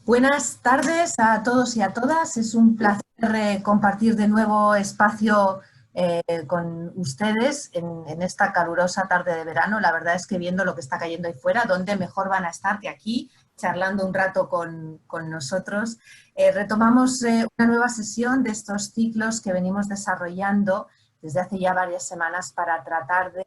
Buenas tardes a todos y a todas. Es un placer compartir de nuevo espacio con ustedes en esta calurosa tarde de verano. La verdad es que viendo lo que está cayendo ahí fuera, ¿dónde mejor van a estar que aquí, charlando un rato con nosotros? Retomamos una nueva sesión de estos ciclos que venimos desarrollando desde hace ya varias semanas para tratar de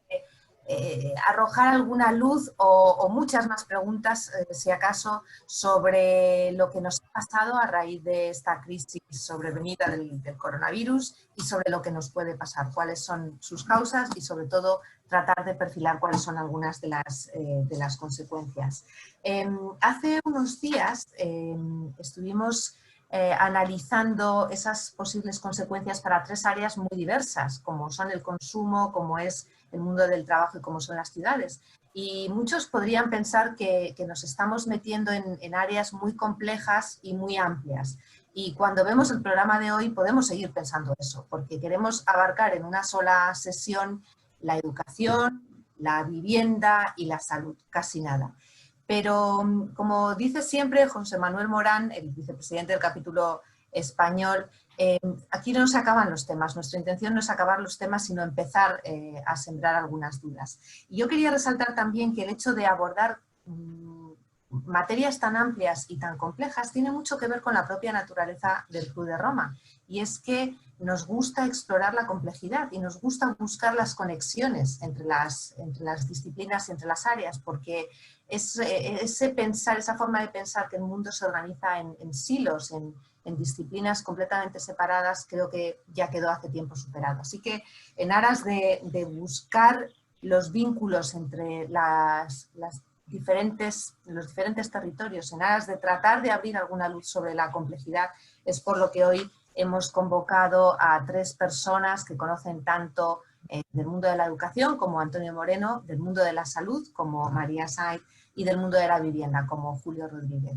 arrojar alguna luz o muchas más preguntas, si acaso, sobre lo que nos ha pasado a raíz de esta crisis sobrevenida del coronavirus y sobre lo que nos puede pasar, cuáles son sus causas y, sobre todo, tratar de perfilar cuáles son algunas de las consecuencias. Hace unos días estuvimos analizando esas posibles consecuencias para tres áreas muy diversas, como son el consumo, como es el mundo del trabajo y como son las ciudades. Y muchos podrían pensar que nos estamos metiendo en áreas muy complejas y muy amplias. Y cuando vemos el programa de hoy podemos seguir pensando eso, porque queremos abarcar en una sola sesión la educación, la vivienda y la salud, casi nada. Pero, como dice siempre José Manuel Morán, el vicepresidente del capítulo español, aquí no se acaban los temas. Nuestra intención no es acabar los temas, sino empezar a sembrar algunas dudas. Y yo quería resaltar también que el hecho de abordar materias tan amplias y tan complejas tiene mucho que ver con la propia naturaleza del Club de Roma. Y es que nos gusta explorar la complejidad y nos gusta buscar las conexiones entre las disciplinas y entre las áreas, porque ese pensar, esa forma de pensar que el mundo se organiza en silos, en disciplinas completamente separadas, creo que ya quedó hace tiempo superado. Así que en aras de buscar los vínculos entre los diferentes territorios, en aras de tratar de abrir alguna luz sobre la complejidad, es por lo que hoy hemos convocado a tres personas que conocen tanto del mundo de la educación como Antonio Moreno, del mundo de la salud como María Saiz y del mundo de la vivienda como Julio Rodríguez.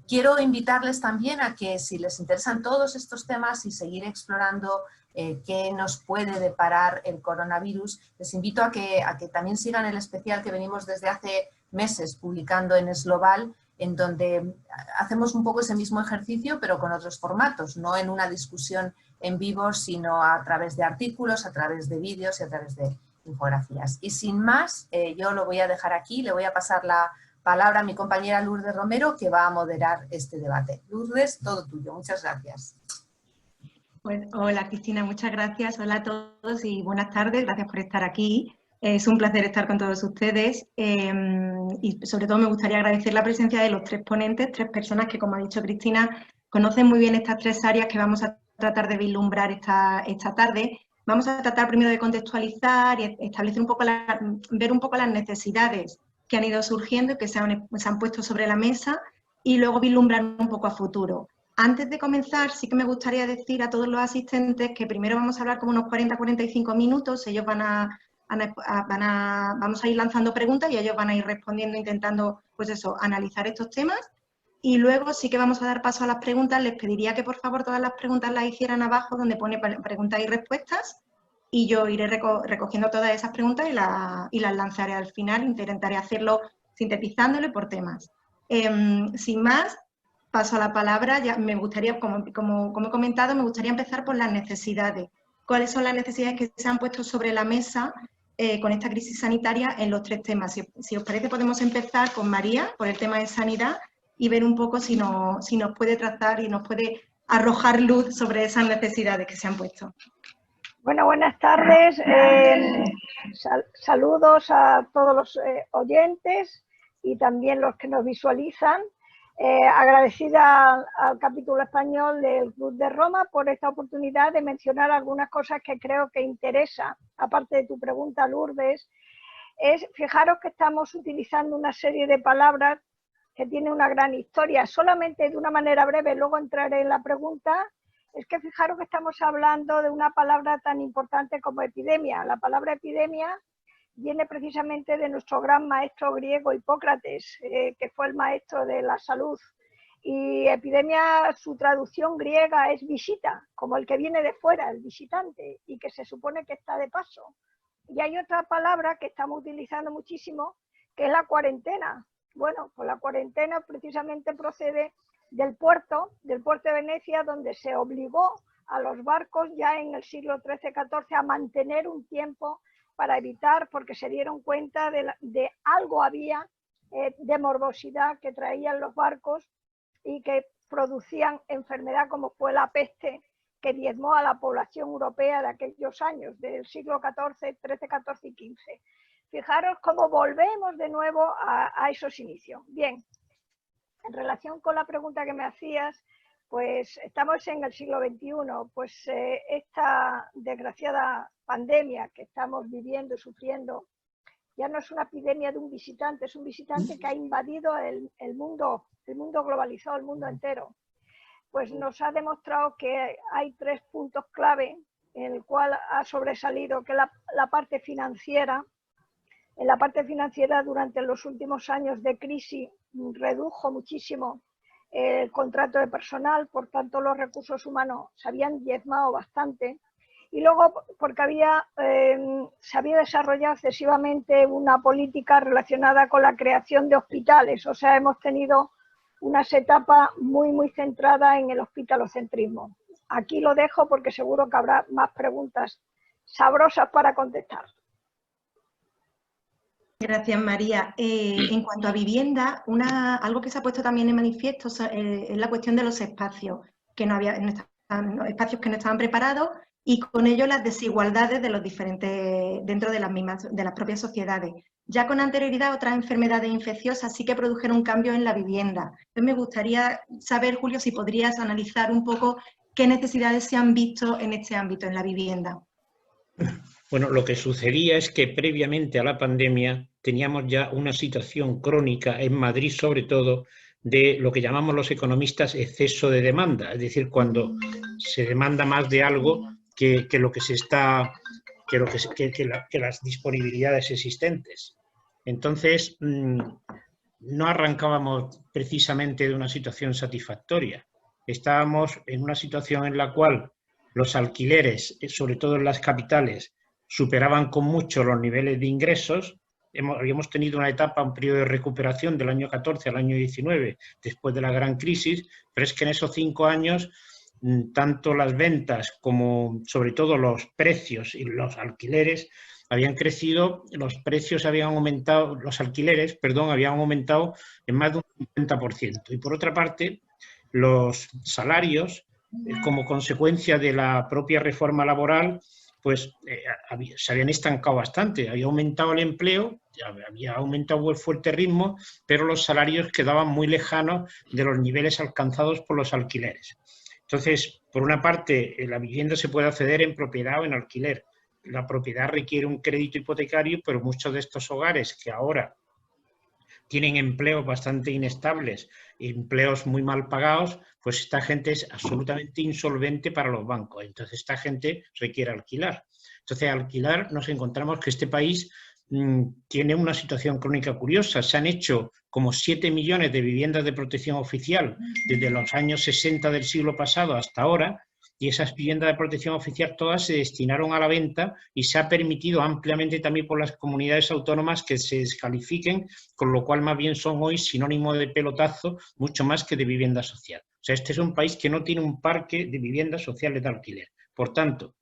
Quiero invitarles también a que, si les interesan todos estos temas y seguir explorando qué nos puede deparar el coronavirus, les invito a que también sigan el especial que venimos desde hace meses publicando en Esloval, en donde hacemos un poco ese mismo ejercicio, pero con otros formatos, no en una discusión en vivo, sino a través de artículos, a través de vídeos y a través de infografías. Y sin más, yo lo voy a dejar aquí, le voy a pasar la palabra a mi compañera Lourdes Romero, que va a moderar este debate. Lourdes, todo tuyo. Muchas gracias. Pues, hola Cristina, muchas gracias. Hola a todos y buenas tardes. Gracias por estar aquí. Es un placer estar con todos ustedes y sobre todo me gustaría agradecer la presencia de los tres ponentes, tres personas que, como ha dicho Cristina, conocen muy bien estas tres áreas que vamos a tratar de vislumbrar esta tarde. Vamos a tratar primero de contextualizar y establecer un poco ver un poco las necesidades que han ido surgiendo y que se han puesto sobre la mesa y luego vislumbrar un poco a futuro. Antes de comenzar, sí que me gustaría decir a todos los asistentes que primero vamos a hablar como unos 40-45 minutos, ellos vamos a ir lanzando preguntas y ellos van a ir respondiendo, intentando, pues eso, analizar estos temas. Y luego sí que vamos a dar paso a las preguntas. Les pediría que por favor todas las preguntas las hicieran abajo donde pone preguntas y respuestas y yo iré recogiendo todas esas preguntas y las lanzaré al final. Intentaré hacerlo sintetizándolo por temas. Sin más, paso a la palabra. Ya me gustaría, como he comentado, me gustaría empezar por las necesidades. ¿Cuáles son las necesidades que se han puesto sobre la mesa con esta crisis sanitaria en los tres temas? Si os parece, podemos empezar con María, por el tema de sanidad, y ver un poco si nos puede tratar y nos puede arrojar luz sobre esas necesidades que se han puesto. Bueno, buenas tardes. Saludos a todos los oyentes y también los que nos visualizan. Agradecida al capítulo español del Club de Roma por esta oportunidad de mencionar algunas cosas que creo que interesa, aparte de tu pregunta, Lourdes. Fijaros que estamos utilizando una serie de palabras que tienen una gran historia. Solamente de una manera breve, luego entraré en la pregunta. Es que fijaros que estamos hablando de una palabra tan importante como epidemia. La palabra epidemia viene precisamente de nuestro gran maestro griego Hipócrates, que fue el maestro de la salud. Y epidemia, su traducción griega es visita, como el que viene de fuera, el visitante, y que se supone que está de paso. Y hay otra palabra que estamos utilizando muchísimo, que es la cuarentena. Bueno, pues la cuarentena precisamente procede del puerto de Venecia, donde se obligó a los barcos ya en el siglo XIII-XIV a mantener un tiempo para evitar, porque se dieron cuenta de algo había de morbosidad que traían los barcos y que producían enfermedad como fue la peste, que diezmó a la población europea de aquellos años, del siglo XIV, XIII, XIV y XV. Fijaros cómo volvemos de nuevo a esos inicios. Bien, en relación con la pregunta que me hacías, pues estamos en el siglo XXI, pues esta desgraciada pandemia que estamos viviendo y sufriendo ya no es una epidemia de un visitante, es un visitante que ha invadido el mundo globalizado, el mundo entero. Pues nos ha demostrado que hay 3 puntos clave en el cual ha sobresalido, que la parte financiera. En la parte financiera, durante los últimos años de crisis, redujo muchísimo el contrato de personal, por tanto los recursos humanos se habían diezmado bastante. Y luego porque se había desarrollado excesivamente una política relacionada con la creación de hospitales. O sea, hemos tenido unas etapas muy centradas en el hospitalocentrismo. Aquí lo dejo porque seguro que habrá más preguntas sabrosas para contestar. Gracias, María. En cuanto a vivienda, algo que se ha puesto también en manifiesto es la cuestión de los espacios, espacios que no estaban preparados, y con ello las desigualdades de los diferentes dentro de las propias sociedades. Ya con anterioridad, otras enfermedades infecciosas sí que produjeron un cambio en la vivienda. Entonces me gustaría saber, Julio, si podrías analizar un poco qué necesidades se han visto en este ámbito, en la vivienda. Bueno, lo que sucedía es que previamente a la pandemia teníamos ya una situación crónica en Madrid, sobre todo, de lo que llamamos los economistas exceso de demanda, es decir, cuando se demanda más de algo que las disponibilidades existentes. Entonces, no arrancábamos precisamente de una situación satisfactoria. Estábamos en una situación en la cual los alquileres, sobre todo en las capitales, superaban con mucho los niveles de ingresos. Habíamos tenido una etapa, un periodo de recuperación del año 14 al año 19, después de la gran crisis, pero es que en esos 5 años, tanto las ventas como sobre todo los precios y los alquileres habían crecido, los precios habían aumentado, los alquileres, perdón, habían aumentado en más de un 50%. Y por otra parte, los salarios, como consecuencia de la propia reforma laboral, pues se habían estancado bastante. Había aumentado el empleo, había aumentado el fuerte ritmo, pero los salarios quedaban muy lejanos de los niveles alcanzados por los alquileres. Entonces, por una parte, la vivienda se puede acceder en propiedad o en alquiler. La propiedad requiere un crédito hipotecario, pero muchos de estos hogares que ahora tienen empleos bastante inestables, empleos muy mal pagados, pues esta gente es absolutamente insolvente para los bancos. Entonces esta gente requiere alquilar. Entonces al alquilar nos encontramos que este país tiene una situación crónica curiosa. Se han hecho como 7 millones de viviendas de protección oficial desde los años 60 del siglo pasado hasta ahora, y esas viviendas de protección oficial todas se destinaron a la venta y se ha permitido ampliamente también por las comunidades autónomas que se descalifiquen, con lo cual más bien son hoy sinónimo de pelotazo mucho más que de vivienda social. O sea, este es un país que no tiene un parque de viviendas sociales de alquiler. Por tanto,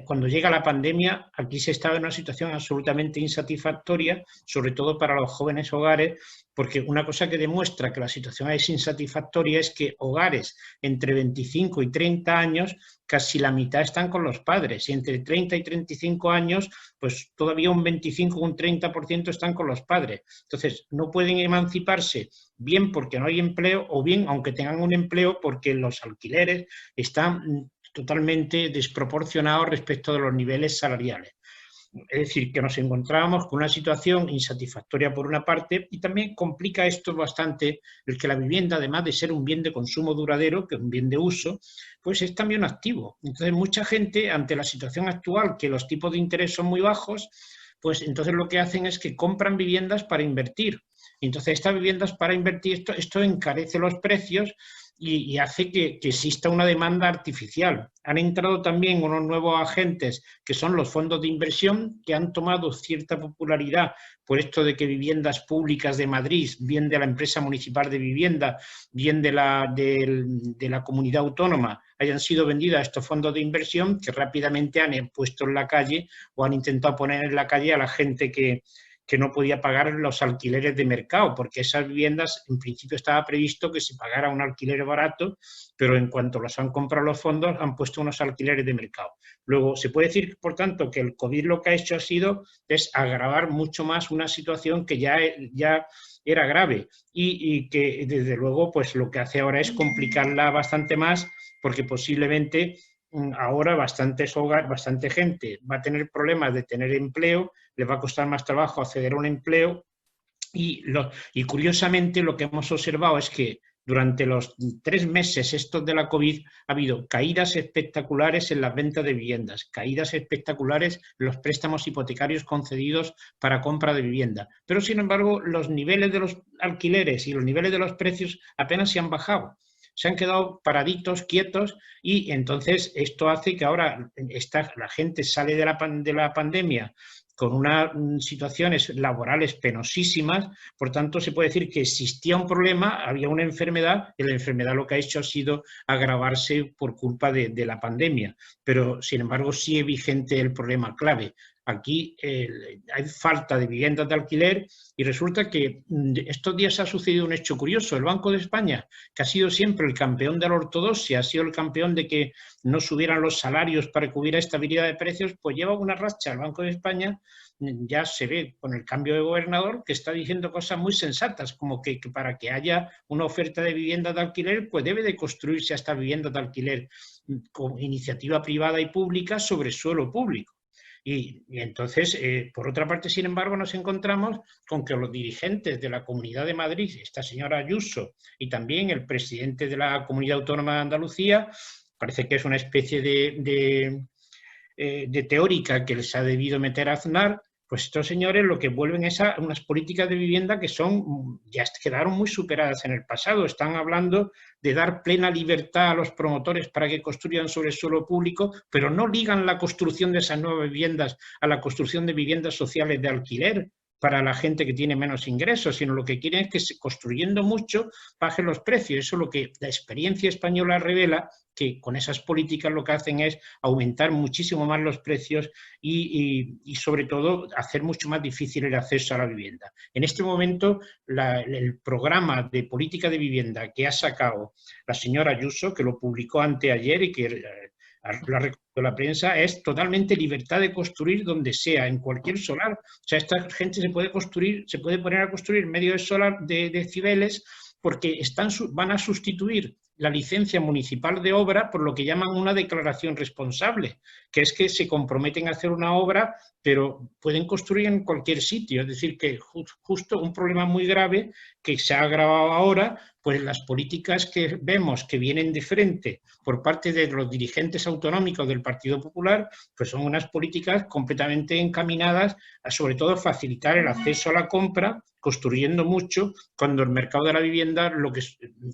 cuando llega la pandemia, aquí se está en una situación absolutamente insatisfactoria, sobre todo para los jóvenes hogares, porque una cosa que demuestra que la situación es insatisfactoria es que hogares entre 25 y 30 años, casi la mitad están con los padres, y entre 30 y 35 años, pues todavía un 25 o un 30% están con los padres. Entonces, no pueden emanciparse, bien porque no hay empleo, o bien, aunque tengan un empleo, porque los alquileres están totalmente desproporcionados respecto de los niveles salariales. Es decir, que nos encontrábamos con una situación insatisfactoria por una parte, y también complica esto bastante el que la vivienda, además de ser un bien de consumo duradero, que es un bien de uso, pues es también activo. Entonces mucha gente, ante la situación actual, que los tipos de interés son muy bajos, pues entonces lo que hacen es que compran viviendas para invertir. Entonces, estas viviendas para invertir, esto encarece los precios y hace que exista una demanda artificial. Han entrado también unos nuevos agentes que son los fondos de inversión, que han tomado cierta popularidad por esto de que Viviendas Públicas de Madrid, bien de la empresa municipal de vivienda, bien de la comunidad autónoma, hayan sido vendidas a estos fondos de inversión que rápidamente han puesto en la calle o han intentado poner en la calle a la gente que no podía pagar los alquileres de mercado, porque esas viviendas en principio estaba previsto que se pagara un alquiler barato, pero en cuanto los han comprado los fondos han puesto unos alquileres de mercado. Luego, se puede decir, por tanto, que el COVID lo que ha hecho es agravar mucho más una situación que ya era grave y que desde luego pues lo que hace ahora es complicarla bastante más, porque posiblemente ahora bastante gente va a tener problemas de tener empleo, les va a costar más trabajo acceder a un empleo y curiosamente lo que hemos observado es que durante los 3 meses estos de la COVID ha habido caídas espectaculares en las ventas de viviendas, caídas espectaculares en los préstamos hipotecarios concedidos para compra de vivienda. Pero, sin embargo, los niveles de los alquileres y los niveles de los precios apenas se han bajado. Se han quedado paraditos, quietos, y entonces esto hace que ahora la gente sale de la pandemia con unas situaciones laborales penosísimas, por tanto se puede decir que existía un problema, había una enfermedad, y la enfermedad lo que ha hecho ha sido agravarse por culpa de la pandemia, pero sin embargo sigue vigente el problema clave. Aquí hay falta de viviendas de alquiler y resulta que estos días ha sucedido un hecho curioso. El Banco de España, que ha sido siempre el campeón de la ortodoxia, ha sido el campeón de que no subieran los salarios para que hubiera estabilidad de precios, pues lleva una racha. El Banco de España ya se ve con el cambio de gobernador que está diciendo cosas muy sensatas, como que para que haya una oferta de viviendas de alquiler, pues debe de construirse esta vivienda de alquiler con iniciativa privada y pública sobre suelo público. Y entonces, por otra parte, sin embargo, nos encontramos con que los dirigentes de la Comunidad de Madrid, esta señora Ayuso, y también el presidente de la Comunidad Autónoma de Andalucía, parece que es una especie de teórica que les ha debido meter a Aznar, pues estos señores lo que vuelven es a unas políticas de vivienda que ya quedaron muy superadas en el pasado. Están hablando de dar plena libertad a los promotores para que construyan sobre el suelo público, pero no ligan la construcción de esas nuevas viviendas a la construcción de viviendas sociales de alquiler para la gente que tiene menos ingresos, sino lo que quieren es que construyendo mucho bajen los precios. Eso es lo que la experiencia española revela, que con esas políticas lo que hacen es aumentar muchísimo más los precios y sobre todo hacer mucho más difícil el acceso a la vivienda. En este momento el programa de política de vivienda que ha sacado la señora Ayuso, que lo publicó anteayer y que lo ha recogido la prensa, es totalmente libertad de construir donde sea, en cualquier solar. O sea, esta gente se puede poner a construir medio de solar de Cibeles porque van a sustituir la licencia municipal de obra por lo que llaman una declaración responsable, que es que se comprometen a hacer una obra, pero pueden construir en cualquier sitio. Es decir, que justo un problema muy grave que se ha agravado ahora, pues las políticas que vemos que vienen de frente por parte de los dirigentes autonómicos del Partido Popular, pues son unas políticas completamente encaminadas a, sobre todo, facilitar el acceso a la compra, construyendo mucho, cuando el mercado de la vivienda, lo que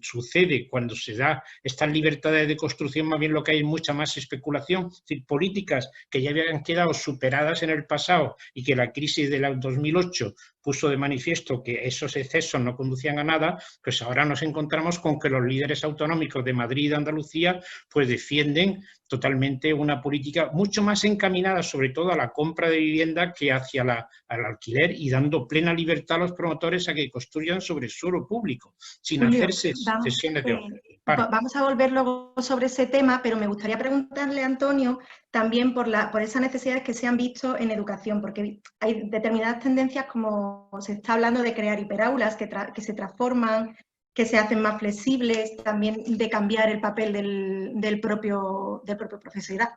sucede cuando se da estas libertades de construcción, más bien lo que hay es mucha más especulación. Es decir, políticas que ya habían quedado superadas en el pasado y que la crisis del 2008 puso de manifiesto que esos excesos no conducían a nada, pues ahora nos encontramos con que los líderes autonómicos de Madrid y de Andalucía pues defienden totalmente una política mucho más encaminada sobre todo a la compra de vivienda que hacia al alquiler, y dando plena libertad a los promotores a que construyan sobre suelo público, sin hacerse cesiones de obra. Vamos a volver luego sobre ese tema, pero me gustaría preguntarle a Antonio también por esas necesidades que se han visto en educación, porque hay determinadas tendencias, como se está hablando de crear hiperaulas que se transforman, que se hacen más flexibles, también de cambiar el papel del propio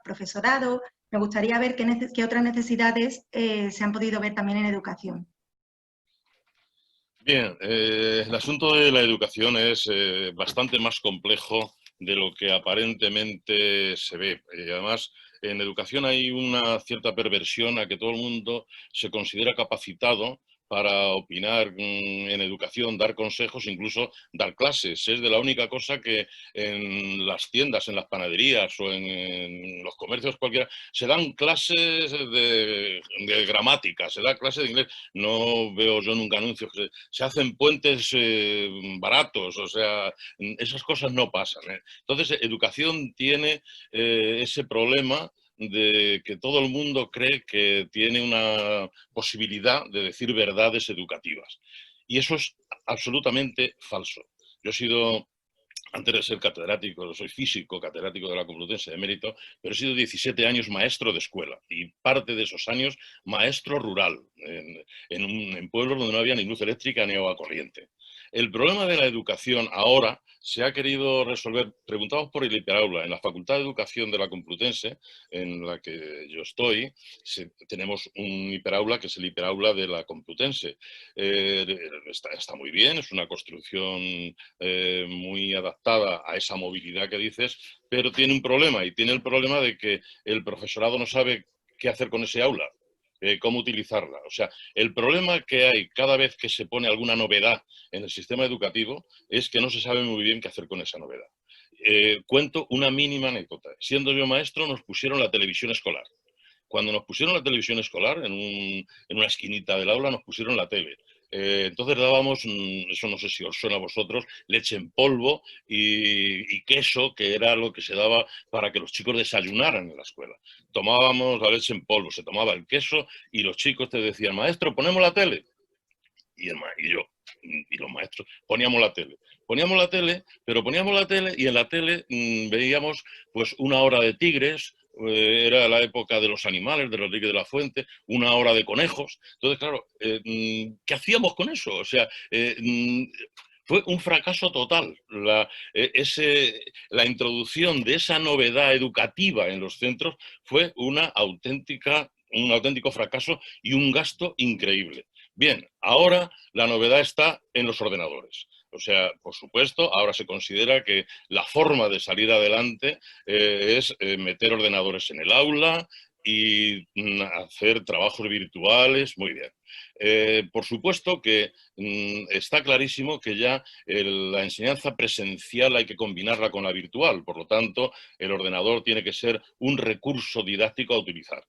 profesorado. Me gustaría ver qué otras necesidades se han podido ver también en educación. Bien, el asunto de la educación es bastante más complejo de lo que aparentemente se ve. Además, en educación hay una cierta perversión a que todo el mundo se considera capacitado para opinar en educación, dar consejos, incluso dar clases. Es de la única cosa que en las tiendas, en las panaderías o en los comercios cualquiera, se dan clases de gramática, se da clases de inglés. No veo yo nunca anuncios que se hacen puentes baratos, o sea, esas cosas no pasan, ¿eh? Entonces, educación tiene ese problema de que todo el mundo cree que tiene una posibilidad de decir verdades educativas. Y eso es absolutamente falso. Yo he sido, antes de ser catedrático, soy físico, catedrático de la Complutense de Mérito, pero he sido 17 años maestro de escuela y parte de esos años maestro rural, en pueblos donde no había ni luz eléctrica ni agua corriente. El problema de la educación ahora se ha querido resolver, preguntamos por el hiperaula, en la Facultad de Educación de la Complutense, en la que yo estoy, tenemos un hiperaula que es el hiperaula de la Complutense. Está muy bien, es una construcción muy adaptada a esa movilidad que dices, pero tiene un problema, y tiene el problema de que el profesorado no sabe qué hacer con ese aula. Cómo utilizarla. O sea, el problema que hay cada vez que se pone alguna novedad en el sistema educativo es que no se sabe muy bien qué hacer con esa novedad. Cuento una mínima anécdota. Siendo yo maestro, nos pusieron la televisión escolar. Cuando nos pusieron la televisión escolar, en una esquinita del aula nos pusieron la tele. Entonces dábamos, eso no sé si os suena a vosotros, leche en polvo y queso, que era lo que se daba para que los chicos desayunaran en la escuela. Tomábamos la leche en polvo, se tomaba el queso y los chicos te decían, maestro, ¿ponemos la tele? Y yo y los maestros poníamos la tele. Poníamos la tele, pero poníamos la tele y en la tele veíamos pues una hora de tigres, era la época de los animales, de Rodríguez de la Fuente, una hora de conejos. Entonces, claro, ¿qué hacíamos con eso? O sea, fue un fracaso total la introducción de esa novedad educativa en los centros fue un auténtico fracaso y un gasto increíble. Bien, ahora la novedad está en los ordenadores. O sea, por supuesto, ahora se considera que la forma de salir adelante es meter ordenadores en el aula y hacer trabajos virtuales, muy bien. Por supuesto que está clarísimo que ya la enseñanza presencial hay que combinarla con la virtual, por lo tanto, el ordenador tiene que ser un recurso didáctico a utilizar.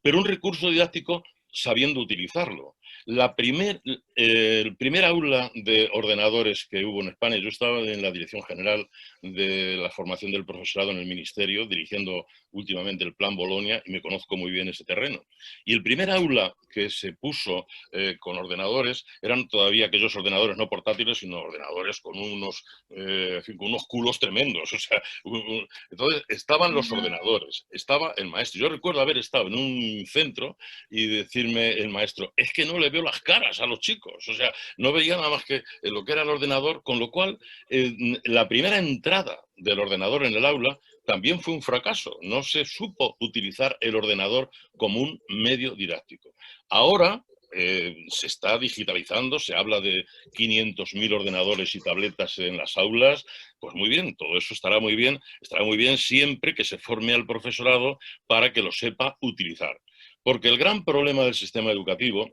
Pero un recurso didáctico sabiendo utilizarlo. El primer aula de ordenadores que hubo en España, yo estaba en la Dirección General de la Formación del Profesorado en el Ministerio, dirigiendo últimamente el Plan Bolonia, y me conozco muy bien ese terreno. Y el primer aula que se puso con ordenadores eran todavía aquellos ordenadores no portátiles, sino ordenadores con con unos culos tremendos. O sea, entonces estaban los ordenadores, estaba el maestro. Yo recuerdo haber estado en un centro y decirme el maestro, es que no le veo las caras a los chicos, o sea, no veía nada más que lo que era el ordenador, con lo cual la primera entrada del ordenador en el aula también fue un fracaso, no se supo utilizar el ordenador como un medio didáctico. Ahora se está digitalizando, se habla de 500.000 ordenadores y tabletas en las aulas, pues muy bien, todo eso estará muy bien siempre que se forme al profesorado para que lo sepa utilizar. Porque el gran problema del sistema educativo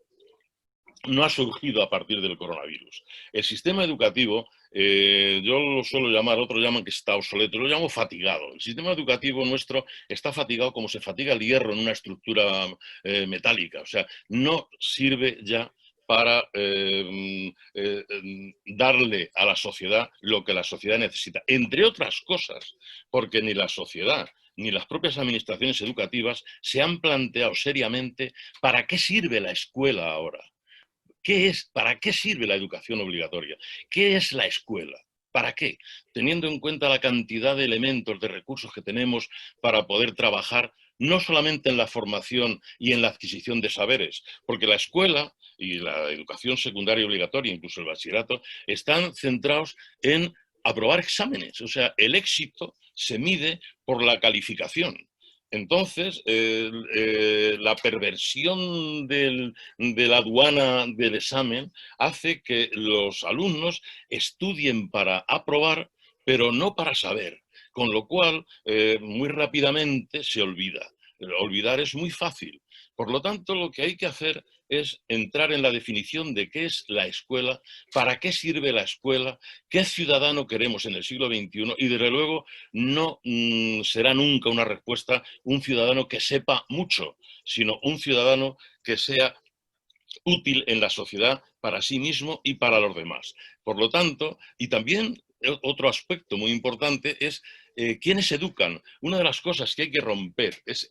no ha surgido a partir del coronavirus. El sistema educativo, yo lo suelo llamar, otros llaman que está obsoleto, lo llamo fatigado. El sistema educativo nuestro está fatigado como se fatiga el hierro en una estructura metálica. O sea, no sirve ya para darle a la sociedad lo que la sociedad necesita. Entre otras cosas, porque ni la sociedad ni las propias administraciones educativas se han planteado seriamente para qué sirve la escuela ahora. ¿Para qué sirve la educación obligatoria? ¿Qué es la escuela? ¿Para qué? Teniendo en cuenta la cantidad de elementos, de recursos que tenemos para poder trabajar no solamente en la formación y en la adquisición de saberes, porque la escuela y la educación secundaria obligatoria, incluso el bachillerato, están centrados en aprobar exámenes. O sea, el éxito se mide por la calificación. Entonces, la perversión de la aduana del examen hace que los alumnos estudien para aprobar, pero no para saber, con lo cual muy rápidamente se olvida. Olvidar es muy fácil. Por lo tanto, lo que hay que hacer es entrar en la definición de qué es la escuela, para qué sirve la escuela, qué ciudadano queremos en el siglo XXI y desde luego no será nunca una respuesta un ciudadano que sepa mucho, sino un ciudadano que sea útil en la sociedad para sí mismo y para los demás. Por lo tanto, y también otro aspecto muy importante es quiénes educan. Una de las cosas que hay que romper es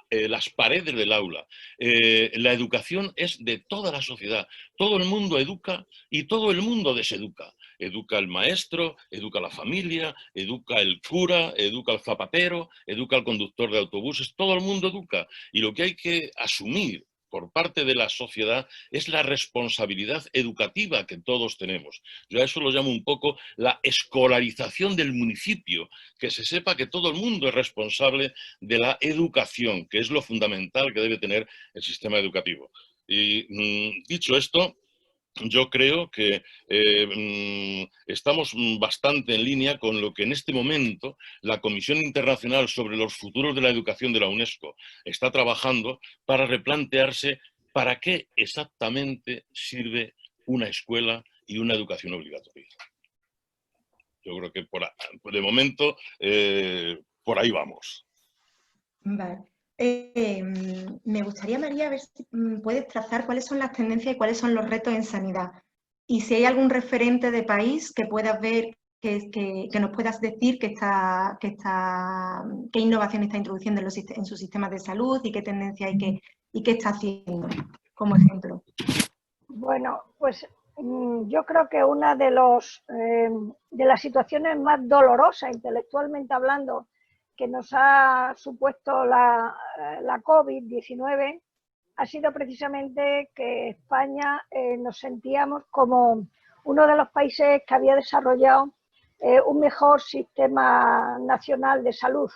las paredes del aula. La educación es de toda la sociedad. Todo el mundo educa y todo el mundo deseduca. Educa el maestro, educa la familia, educa el cura, educa el zapatero, educa el conductor de autobuses. Todo el mundo educa. Y lo que hay que asumir por parte de la sociedad es la responsabilidad educativa que todos tenemos. Yo a eso lo llamo un poco la escolarización del municipio, que se sepa que todo el mundo es responsable de la educación, que es lo fundamental que debe tener el sistema educativo. Y dicho esto, yo creo que estamos bastante en línea con lo que en este momento la Comisión Internacional sobre los Futuros de la Educación de la UNESCO está trabajando para replantearse para qué exactamente sirve una escuela y una educación obligatoria. Yo creo que de momento por ahí vamos. Vale. Me gustaría, María, ver si puedes trazar cuáles son las tendencias y cuáles son los retos en sanidad. Y si hay algún referente de país que puedas ver, que nos puedas decir qué innovación está introduciendo en sus sistemas de salud y qué tendencia hay y qué está haciendo, como ejemplo. Bueno, pues yo creo que una de las situaciones más dolorosas, intelectualmente hablando, que nos ha supuesto la COVID-19 ha sido precisamente que España nos sentíamos como uno de los países que había desarrollado un mejor sistema nacional de salud,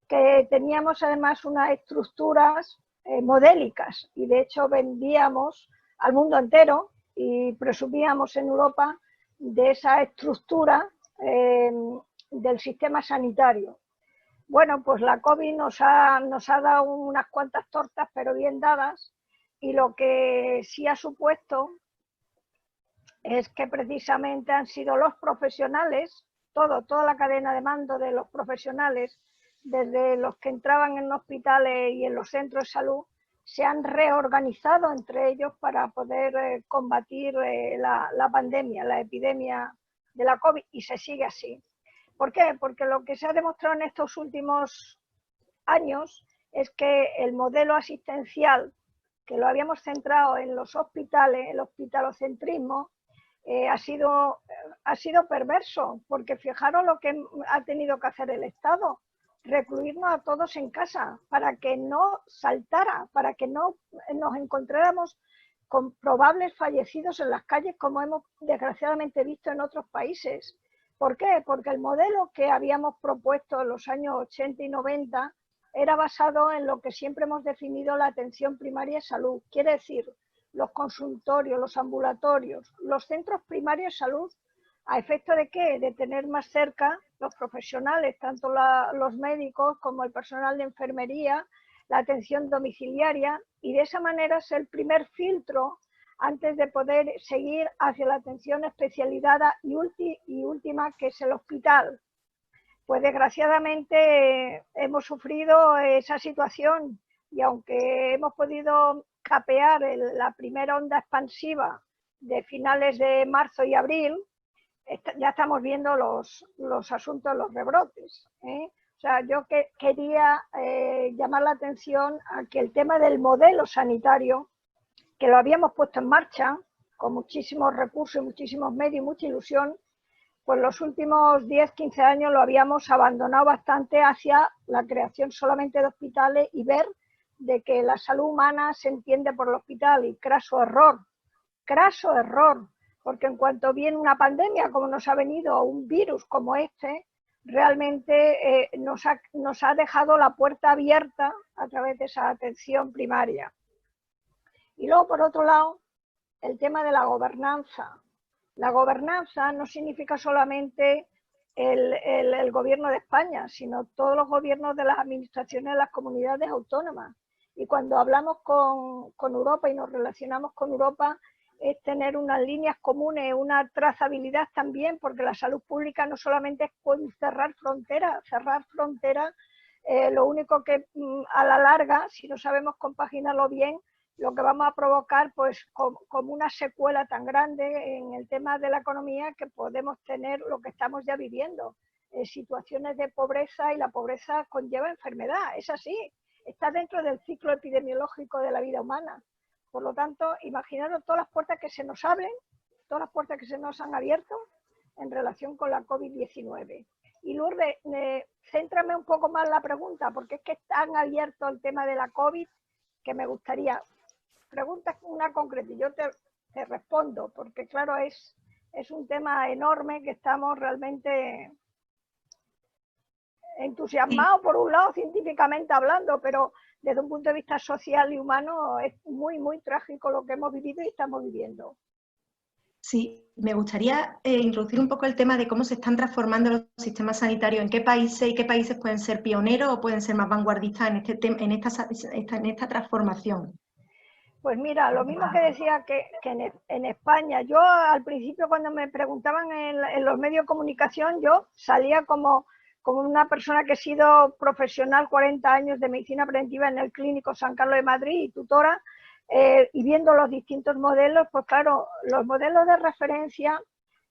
que teníamos además unas estructuras modélicas y de hecho vendíamos al mundo entero y presumíamos en Europa de esa estructura del sistema sanitario. Bueno, pues la COVID nos ha dado unas cuantas tortas, pero bien dadas, y lo que sí ha supuesto es que precisamente han sido los profesionales, toda la cadena de mando de los profesionales, desde los que entraban en hospitales y en los centros de salud, se han reorganizado entre ellos para poder combatir la pandemia, la epidemia de la COVID, y se sigue así. ¿Por qué? Porque lo que se ha demostrado en estos últimos años es que el modelo asistencial, que lo habíamos centrado en los hospitales, el hospitalocentrismo, ha sido perverso, porque fijaros lo que ha tenido que hacer el Estado, recluirnos a todos en casa para que no saltara, para que no nos encontráramos con probables fallecidos en las calles, como hemos desgraciadamente visto en otros países. ¿Por qué? Porque el modelo que habíamos propuesto en los años 80 y 90 era basado en lo que siempre hemos definido la atención primaria de salud. Quiere decir, los consultorios, los ambulatorios, los centros primarios de salud, ¿a efecto de qué? De tener más cerca los profesionales, tanto los médicos como el personal de enfermería, la atención domiciliaria, y de esa manera es el primer filtro antes de poder seguir hacia la atención especializada y última, que es el hospital. Pues desgraciadamente hemos sufrido esa situación, y aunque hemos podido capear la primera onda expansiva de finales de marzo y abril, ya estamos viendo los asuntos, los rebrotes, ¿eh? O sea, yo quería llamar la atención a que el tema del modelo sanitario, que lo habíamos puesto en marcha con muchísimos recursos, muchísimos medios y mucha ilusión, pues los últimos 10-15 años lo habíamos abandonado bastante hacia la creación solamente de hospitales y ver de que la salud humana se entiende por el hospital, y craso error, porque en cuanto viene una pandemia como nos ha venido, un virus como este, realmente nos ha dejado la puerta abierta a través de esa atención primaria. Y luego, por otro lado, el tema de la gobernanza. La gobernanza no significa solamente el gobierno de España, sino todos los gobiernos de las administraciones de las comunidades autónomas. Y cuando hablamos con Europa y nos relacionamos con Europa, es tener unas líneas comunes, una trazabilidad también, porque la salud pública no solamente es cerrar fronteras, lo único que a la larga, si no sabemos compaginarlo bien, lo que vamos a provocar pues como una secuela tan grande en el tema de la economía que podemos tener lo que estamos ya viviendo, situaciones de pobreza, y la pobreza conlleva enfermedad, es así, está dentro del ciclo epidemiológico de la vida humana. Por lo tanto, imaginaros todas las puertas que se nos abren, todas las puertas que se nos han abierto en relación con la COVID-19. Y Lourdes, céntrame un poco más la pregunta, porque es que es tan abierto el tema de la COVID que me gustaría, pregunta una concreta y yo te respondo, porque claro, es un tema enorme que estamos realmente entusiasmados, por un lado, científicamente hablando, pero desde un punto de vista social y humano es muy, muy trágico lo que hemos vivido y estamos viviendo. Sí, me gustaría introducir un poco el tema de cómo se están transformando los sistemas sanitarios, en qué países y qué países pueden ser pioneros o pueden ser más vanguardistas en esta transformación. Pues mira, lo mismo que decía que en España, yo al principio cuando me preguntaban en los medios de comunicación, yo salía como una persona que he sido profesional 40 años de medicina preventiva en el Clínico San Carlos de Madrid y tutora, y viendo los distintos modelos, pues claro, los modelos de referencia,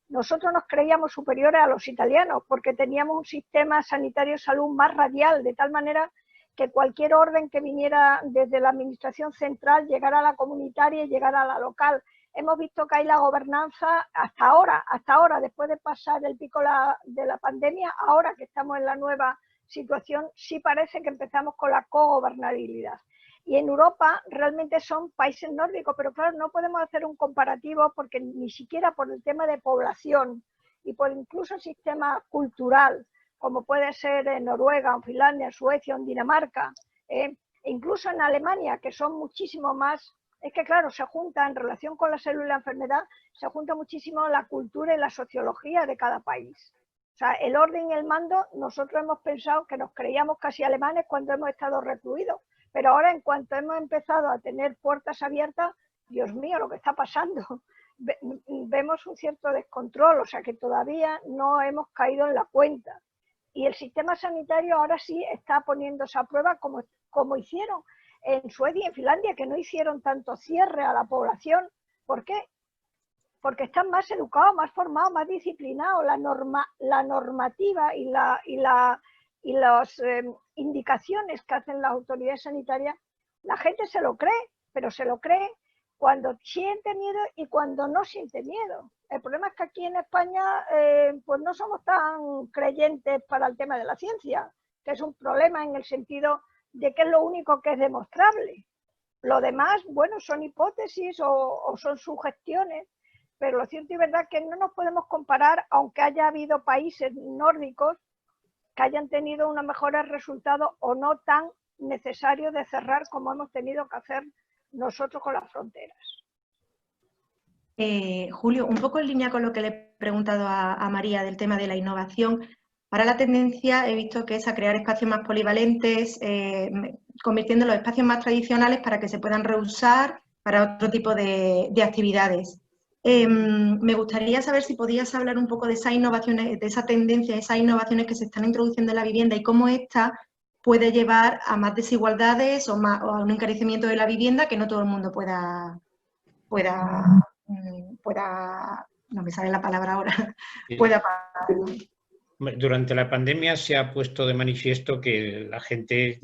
nosotros nos creíamos superiores a los italianos porque teníamos un sistema sanitario de salud más radial, de tal manera que cualquier orden que viniera desde la administración central llegara a la comunitaria y llegara a la local. Hemos visto que hay la gobernanza hasta ahora, después de pasar el pico de la pandemia, ahora que estamos en la nueva situación, sí parece que empezamos con la cogobernabilidad. Y en Europa realmente son países nórdicos, pero claro, no podemos hacer un comparativo porque ni siquiera por el tema de población y por incluso el sistema cultural, como puede ser en Noruega, en Finlandia, en Suecia, en Dinamarca, e incluso en Alemania, que son muchísimo más. Es que claro, se junta en relación con la salud y la enfermedad, se junta muchísimo la cultura y la sociología de cada país. O sea, el orden y el mando, nosotros hemos pensado que nos creíamos casi alemanes cuando hemos estado recluidos, pero ahora en cuanto hemos empezado a tener puertas abiertas, Dios mío, lo que está pasando, vemos un cierto descontrol, o sea que todavía no hemos caído en la cuenta. Y el sistema sanitario ahora sí está poniéndose a prueba como hicieron en Suecia y en Finlandia, que no hicieron tanto cierre a la población. ¿Por qué? Porque están más educados, más formados, más disciplinados. La normativa y las indicaciones que hacen las autoridades sanitarias, la gente se lo cree, pero se lo cree cuando siente miedo y cuando no siente miedo. El problema es que aquí en España pues no somos tan creyentes para el tema de la ciencia, que es un problema en el sentido de que es lo único que es demostrable. Lo demás, bueno, son hipótesis o son sugestiones, pero lo cierto y verdad es que no nos podemos comparar, aunque haya habido países nórdicos que hayan tenido unos mejores resultados o no tan necesarios de cerrar como hemos tenido que hacer nosotros con las fronteras. Julio, un poco en línea con lo que le he preguntado a María del tema de la innovación, ahora la tendencia he visto que es a crear espacios más polivalentes, convirtiendo los espacios más tradicionales para que se puedan reusar para otro tipo de actividades. Me gustaría saber si podías hablar un poco de esas innovaciones, de esa tendencia, esas innovaciones que se están introduciendo en la vivienda y cómo esta puede llevar a más desigualdades o a un encarecimiento de la vivienda que no todo el mundo pueda, no me sale la palabra ahora, pueda pagar. Durante la pandemia se ha puesto de manifiesto que la gente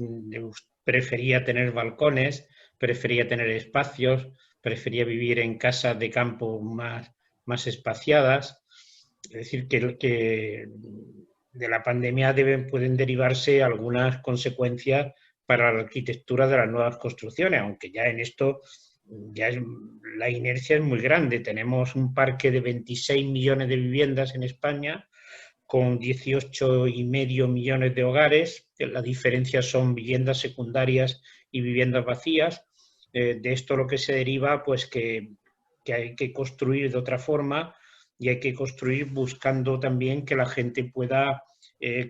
prefería tener balcones, prefería tener espacios, prefería vivir en casas de campo más espaciadas. Es decir, que de la pandemia pueden derivarse algunas consecuencias para la arquitectura de las nuevas construcciones, aunque ya en esto la inercia es muy grande. Tenemos un parque de 26 millones de viviendas en España, con 18,5 millones de hogares. La diferencia son viviendas secundarias y viviendas vacías. De esto lo que se deriva, pues que hay que construir de otra forma y hay que construir buscando también que la gente pueda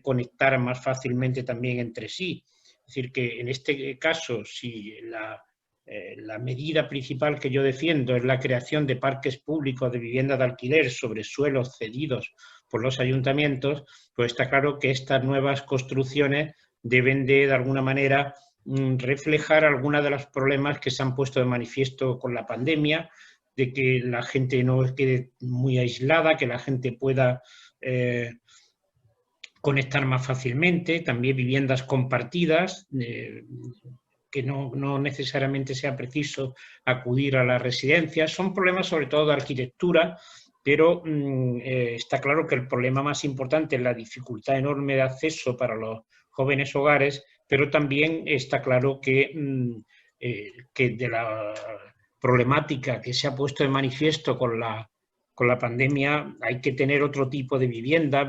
conectar más fácilmente también entre sí. Es Es decir, que en este caso, si la medida principal que yo defiendo es la creación de parques públicos de vivienda de alquiler sobre suelos cedidos por los ayuntamientos, pues está claro que estas nuevas construcciones deben de alguna manera, reflejar algunos de los problemas que se han puesto de manifiesto con la pandemia, de que la gente no quede muy aislada, que la gente pueda conectar más fácilmente, también viviendas compartidas, que no necesariamente sea preciso acudir a las residencias. Son problemas sobre todo de arquitectura, pero está claro que el problema más importante es la dificultad enorme de acceso para los jóvenes hogares, pero también está claro que de la problemática que se ha puesto de manifiesto con la pandemia hay que tener otro tipo de vivienda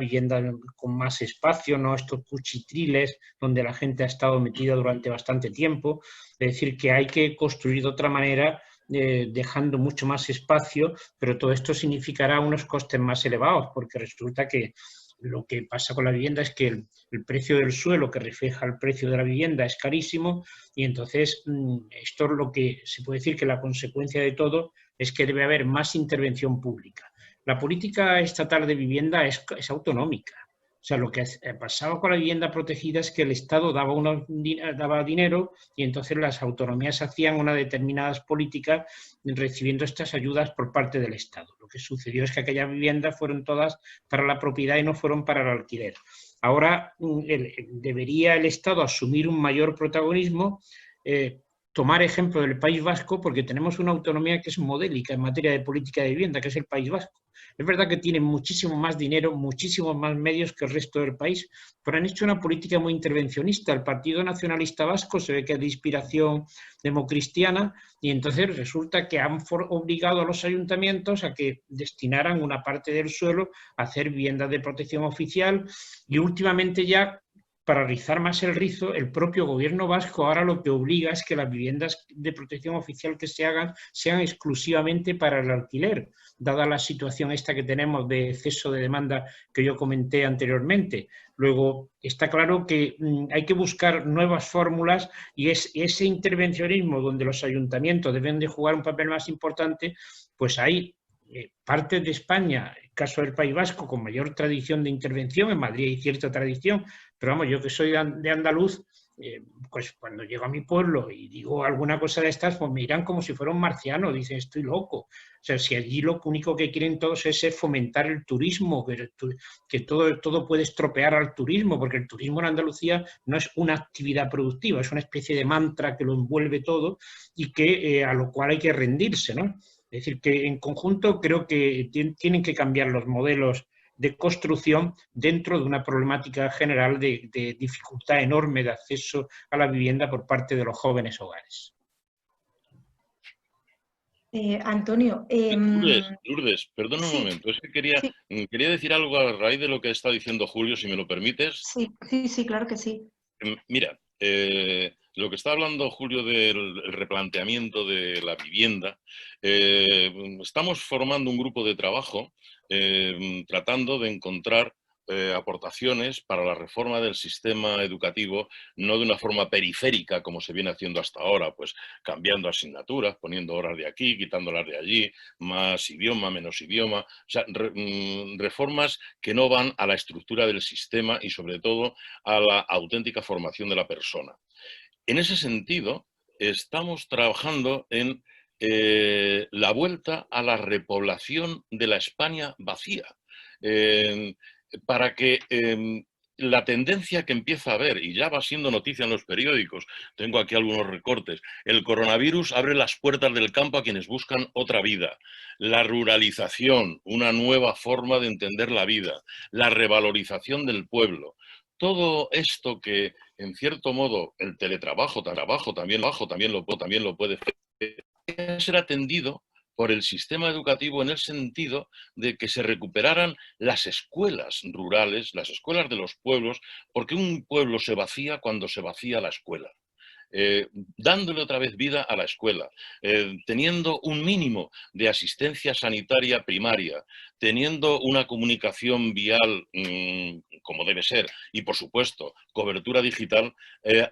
con más espacio, no estos cuchitriles donde la gente ha estado metida durante bastante tiempo. Es decir, que hay que construir de otra manera, dejando mucho más espacio, pero todo esto significará unos costes más elevados, porque resulta que lo que pasa con la vivienda es que el precio del suelo, que refleja el precio de la vivienda, es carísimo, y entonces esto es lo que se puede decir que la consecuencia de todo es que debe haber más intervención pública. La política estatal de vivienda es autonómica. O sea, lo que pasaba con la vivienda protegida es que el Estado daba dinero y entonces las autonomías hacían unas determinadas políticas recibiendo estas ayudas por parte del Estado. Lo que sucedió es que aquellas viviendas fueron todas para la propiedad y no fueron para el alquiler. Ahora debería el Estado asumir un mayor protagonismo, tomar ejemplo del País Vasco, porque tenemos una autonomía que es modélica en materia de política de vivienda, que es el País Vasco. Es verdad que tienen muchísimo más dinero, muchísimos más medios que el resto del país, pero han hecho una política muy intervencionista. El Partido Nacionalista Vasco se ve que es de inspiración democristiana y entonces resulta que han obligado a los ayuntamientos a que destinaran una parte del suelo a hacer viviendas de protección oficial y últimamente ya, para rizar más el rizo, el propio gobierno vasco ahora lo que obliga es que las viviendas de protección oficial que se hagan sean exclusivamente para el alquiler, dada la situación esta que tenemos de exceso de demanda que yo comenté anteriormente. Luego, está claro que hay que buscar nuevas fórmulas y ese intervencionismo donde los ayuntamientos deben de jugar un papel más importante, pues hay partes de España, el caso del País Vasco, con mayor tradición de intervención. En Madrid hay cierta tradición, pero vamos, yo que soy de andaluz, pues cuando llego a mi pueblo y digo alguna cosa de estas, pues me miran como si fuera un marciano, dicen estoy loco. O sea, si allí lo único que quieren todos es fomentar el turismo, que todo puede estropear al turismo, porque el turismo en Andalucía no es una actividad productiva, es una especie de mantra que lo envuelve todo y que a lo cual hay que rendirse, ¿no? Es decir, que en conjunto creo que tienen que cambiar los modelos de construcción dentro de una problemática general de dificultad enorme de acceso a la vivienda por parte de los jóvenes hogares. Antonio. Lourdes, perdona un momento. Es que quería decir algo a raíz de lo que está diciendo Julio, si me lo permites. Sí, claro que sí. Mira, lo que está hablando Julio del replanteamiento de la vivienda, estamos formando un grupo de trabajo tratando de encontrar aportaciones para la reforma del sistema educativo, no de una forma periférica como se viene haciendo hasta ahora, pues cambiando asignaturas, poniendo horas de aquí, quitándolas de allí, más idioma, menos idioma, o sea, reformas que no van a la estructura del sistema y sobre todo a la auténtica formación de la persona. En ese sentido, estamos trabajando en la vuelta a la repoblación de la España vacía, para que la tendencia que empieza a haber, y ya va siendo noticia en los periódicos, tengo aquí algunos recortes, el coronavirus abre las puertas del campo a quienes buscan otra vida, la ruralización, una nueva forma de entender la vida, la revalorización del pueblo. Todo esto que, en cierto modo, el teletrabajo también lo puede ser atendido por el sistema educativo en el sentido de que se recuperaran las escuelas rurales, las escuelas de los pueblos, porque un pueblo se vacía cuando se vacía la escuela. dándole otra vez vida a la escuela, teniendo un mínimo de asistencia sanitaria primaria, teniendo una comunicación vial como debe ser y, por supuesto, cobertura digital,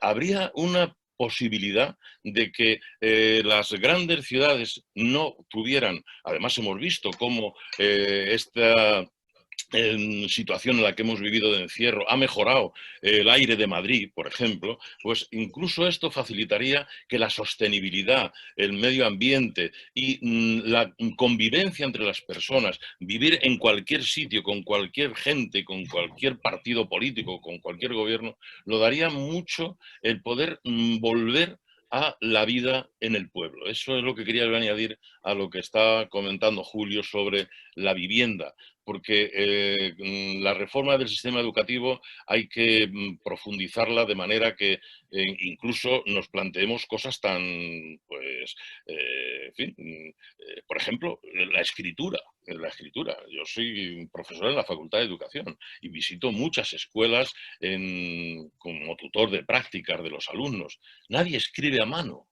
habría una posibilidad de que las grandes ciudades no tuvieran, además hemos visto cómo esta situación en la que hemos vivido de encierro ha mejorado el aire de Madrid, por ejemplo, pues incluso esto facilitaría que la sostenibilidad, el medio ambiente y la convivencia entre las personas, vivir en cualquier sitio, con cualquier gente, con cualquier partido político, con cualquier gobierno, lo daría mucho el poder volver a la vida en el pueblo. Eso es lo que quería añadir a lo que está comentando Julio sobre la vivienda, porque la reforma del sistema educativo hay que profundizarla de manera que incluso nos planteemos cosas tan, pues, en fin, por ejemplo, la escritura. Yo soy profesor en la Facultad de Educación y visito muchas escuelas como tutor de prácticas de los alumnos. Nadie escribe a mano.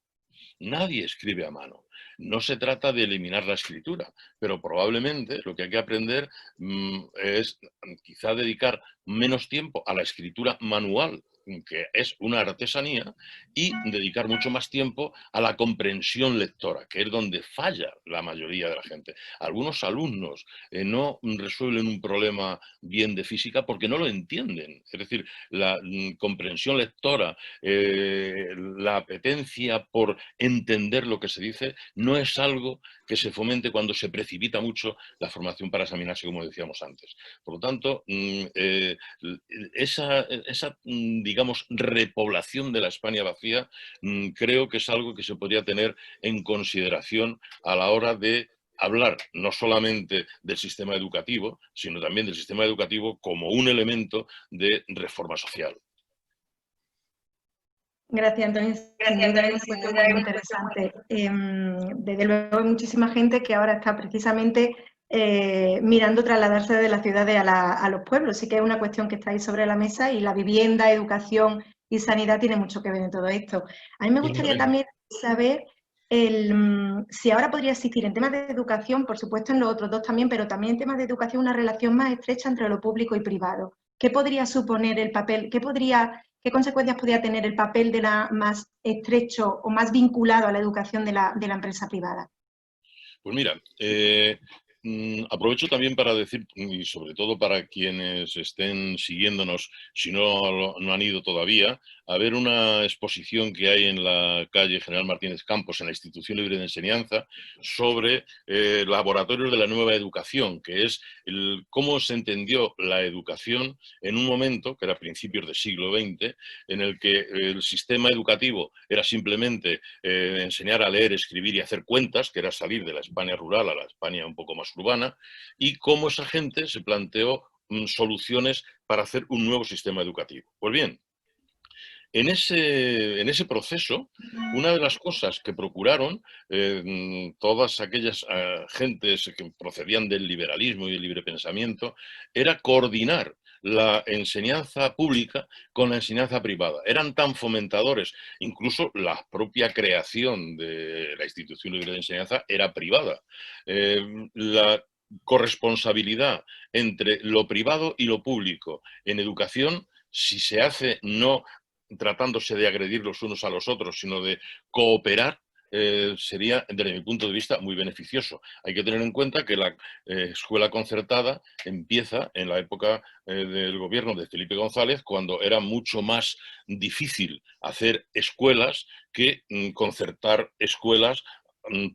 Nadie escribe a mano. No se trata de eliminar la escritura, pero probablemente lo que hay que aprender es quizá dedicar menos tiempo a la escritura manual, que es una artesanía, y dedicar mucho más tiempo a la comprensión lectora, que es donde falla la mayoría de la gente. Algunos alumnos no resuelven un problema bien de física porque no lo entienden. Es decir, la comprensión lectora, la apetencia por entender lo que se dice, no es algo que se fomente cuando se precipita mucho la formación para examinarse, como decíamos antes. Por lo tanto, esa digamos, repoblación de la España vacía, creo que es algo que se podría tener en consideración a la hora de hablar no solamente del sistema educativo, sino también del sistema educativo como un elemento de reforma social. Gracias, Antonio. Sin duda es una cuestión muy interesante. Desde luego hay muchísima gente que ahora está precisamente mirando trasladarse de las ciudades a los pueblos. Sí que es una cuestión que está ahí sobre la mesa y la vivienda, educación y sanidad tiene mucho que ver en todo esto. A mí me gustaría también saber si ahora podría existir en temas de educación, por supuesto en los otros dos también, pero también en temas de educación una relación más estrecha entre lo público y privado. ¿Qué podría suponer el papel? ¿Qué consecuencias podría tener el papel de la más estrecho o más vinculado a la educación de la empresa privada? Pues mira, aprovecho también para decir, y sobre todo para quienes estén siguiéndonos, si no han ido todavía, a ver una exposición que hay en la calle General Martínez Campos, en la Institución Libre de Enseñanza, sobre laboratorios de la nueva educación, que es cómo se entendió la educación en un momento, que era principios del siglo XX, en el que el sistema educativo era simplemente enseñar a leer, escribir y hacer cuentas, que era salir de la España rural a la España un poco más urbana, y cómo esa gente se planteó soluciones para hacer un nuevo sistema educativo. Pues bien, en ese proceso, una de las cosas que procuraron todas aquellas gentes que procedían del liberalismo y el libre pensamiento era coordinar la enseñanza pública con la enseñanza privada. Eran tan fomentadores, incluso la propia creación de la Institución Libre de Enseñanza era privada. La corresponsabilidad entre lo privado y lo público en educación, si se hace no tratándose de agredir los unos a los otros, sino de cooperar, sería, desde mi punto de vista, muy beneficioso. Hay que tener en cuenta que la escuela concertada empieza en la época del gobierno de Felipe González, cuando era mucho más difícil hacer escuelas que concertar escuelas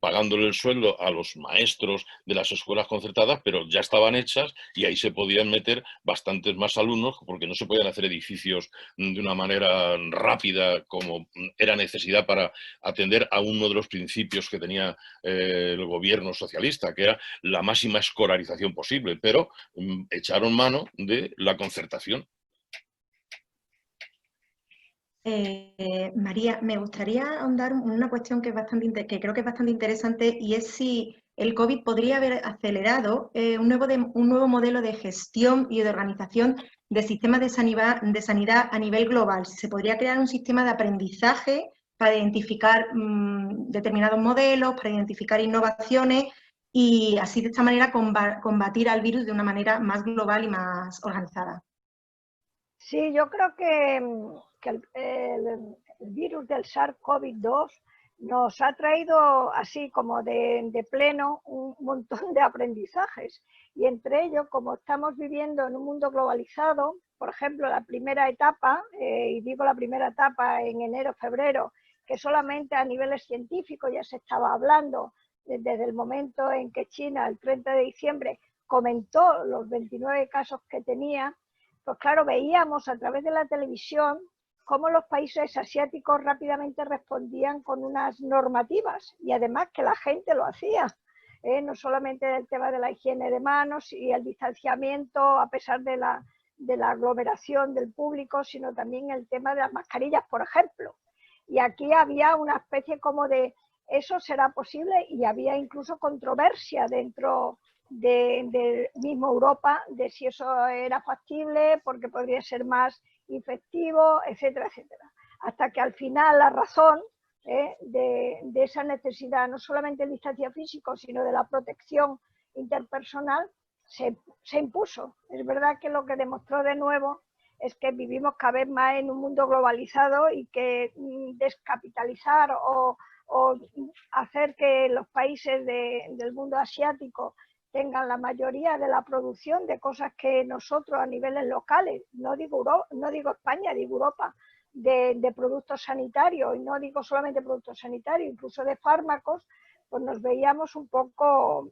pagándole el sueldo a los maestros de las escuelas concertadas, pero ya estaban hechas y ahí se podían meter bastantes más alumnos porque no se podían hacer edificios de una manera rápida como era necesidad para atender a uno de los principios que tenía el gobierno socialista, que era la máxima escolarización posible, pero echaron mano de la concertación. María, me gustaría ahondar en una cuestión que creo que es bastante interesante, y es si el COVID podría haber acelerado un nuevo modelo de gestión y de organización de sistemas de sanidad a nivel global. Si se podría crear un sistema de aprendizaje para identificar determinados modelos, para identificar innovaciones y así de esta manera combatir al virus de una manera más global y más organizada. Sí, yo creo que el virus del SARS-CoV-2 nos ha traído así como de pleno un montón de aprendizajes y entre ellos, como estamos viviendo en un mundo globalizado, por ejemplo, la primera etapa, y digo la primera etapa en enero, febrero, que solamente a niveles científicos ya se estaba hablando desde el momento en que China, el 30 de diciembre, comentó los 29 casos que tenía, pues claro, veíamos a través de la televisión cómo los países asiáticos rápidamente respondían con unas normativas y además que la gente lo hacía, no solamente el tema de la higiene de manos y el distanciamiento a pesar de la aglomeración del público, sino también el tema de las mascarillas, por ejemplo. Y aquí había una especie como de ¿eso será posible? Y había incluso controversia dentro de mismo Europa de si eso era factible porque podría ser más infectivo, etcétera, etcétera. Hasta que al final la razón de esa necesidad, no solamente del distanciamiento físico, sino de la protección interpersonal, se impuso. Es verdad que lo que demostró de nuevo es que vivimos cada vez más en un mundo globalizado y que descapitalizar o hacer que los países del mundo asiático tengan la mayoría de la producción de cosas que nosotros a niveles locales, no digo España, digo Europa, de productos sanitarios, y no digo solamente productos sanitarios, incluso de fármacos, pues nos veíamos un poco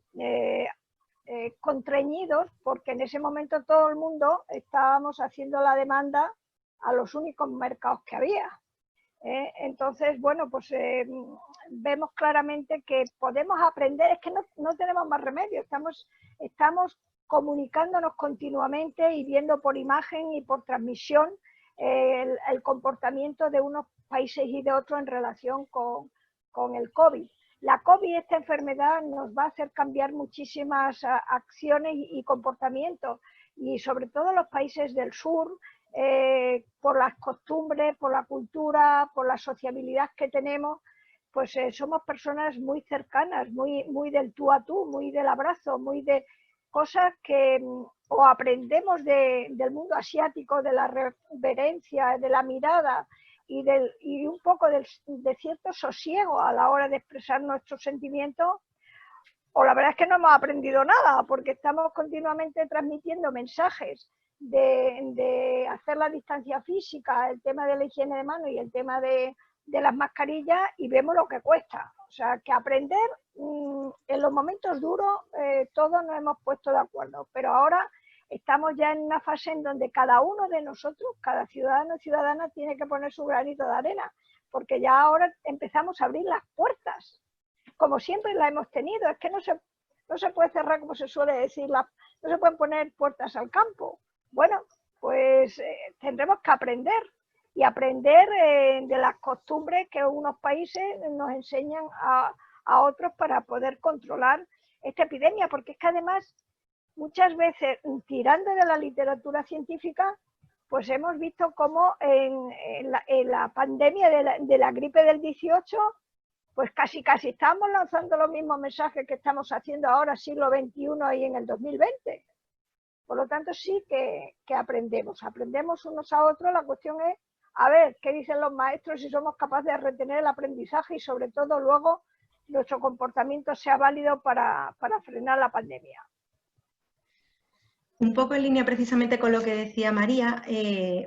contrañidos porque en ese momento todo el mundo estábamos haciendo la demanda a los únicos mercados que había. Entonces, bueno, pues vemos claramente que podemos aprender, es que no tenemos más remedio, estamos comunicándonos continuamente y viendo por imagen y por transmisión el comportamiento de unos países y de otros en relación con el COVID. La COVID, esta enfermedad, nos va a hacer cambiar muchísimas acciones y comportamientos, y sobre todo los países del sur, por las costumbres, por la cultura, por la sociabilidad que tenemos, pues somos personas muy cercanas, muy del tú a tú, muy del abrazo, muy de cosas que o aprendemos del mundo asiático, de la reverencia, de la mirada y un poco de cierto sosiego a la hora de expresar nuestros sentimientos, o la verdad es que no hemos aprendido nada porque estamos continuamente transmitiendo mensajes de hacer la distancia física, el tema de la higiene de manos y el tema de las mascarillas, y vemos lo que cuesta. O sea, que aprender en los momentos duros todos nos hemos puesto de acuerdo, pero ahora estamos ya en una fase en donde cada uno de nosotros, cada ciudadano y ciudadana tiene que poner su granito de arena, porque ya ahora empezamos a abrir las puertas, como siempre la hemos tenido. Es que no se puede cerrar, como se suele decir, no se pueden poner puertas al campo. Bueno, pues tendremos que aprender y aprender de las costumbres que unos países nos enseñan a otros para poder controlar esta epidemia, porque es que además muchas veces, tirando de la literatura científica, pues hemos visto cómo en la pandemia de la gripe del 18, pues casi estamos lanzando los mismos mensajes que estamos haciendo ahora, siglo XXI y en el 2020. Por lo tanto, sí que aprendemos unos a otros. La cuestión es, a ver, ¿qué dicen los maestros? Si somos capaces de retener el aprendizaje y sobre todo luego nuestro comportamiento sea válido para frenar la pandemia. Un poco en línea precisamente con lo que decía María,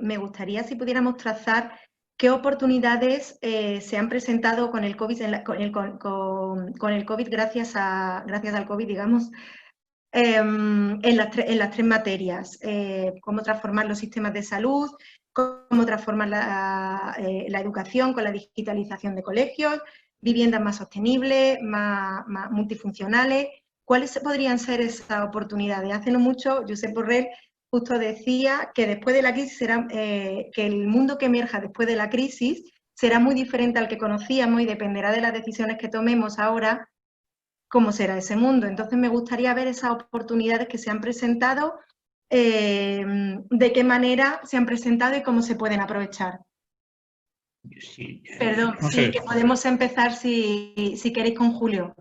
me gustaría si pudiéramos trazar qué oportunidades se han presentado con el COVID, con el COVID gracias al COVID, digamos, en las tres materias. Cómo transformar los sistemas de salud, cómo transformar la educación con la digitalización de colegios, viviendas más sostenibles, más multifuncionales. ¿Cuáles podrían ser esas oportunidades? Hace no mucho, Josep Borrell justo decía que después de la crisis que el mundo que emerja después de la crisis será muy diferente al que conocíamos y dependerá de las decisiones que tomemos ahora cómo será ese mundo. Entonces me gustaría ver esas oportunidades que se han presentado, de qué manera se han presentado y cómo se pueden aprovechar. Sí, Perdón, sí, que podemos empezar si queréis con Julio.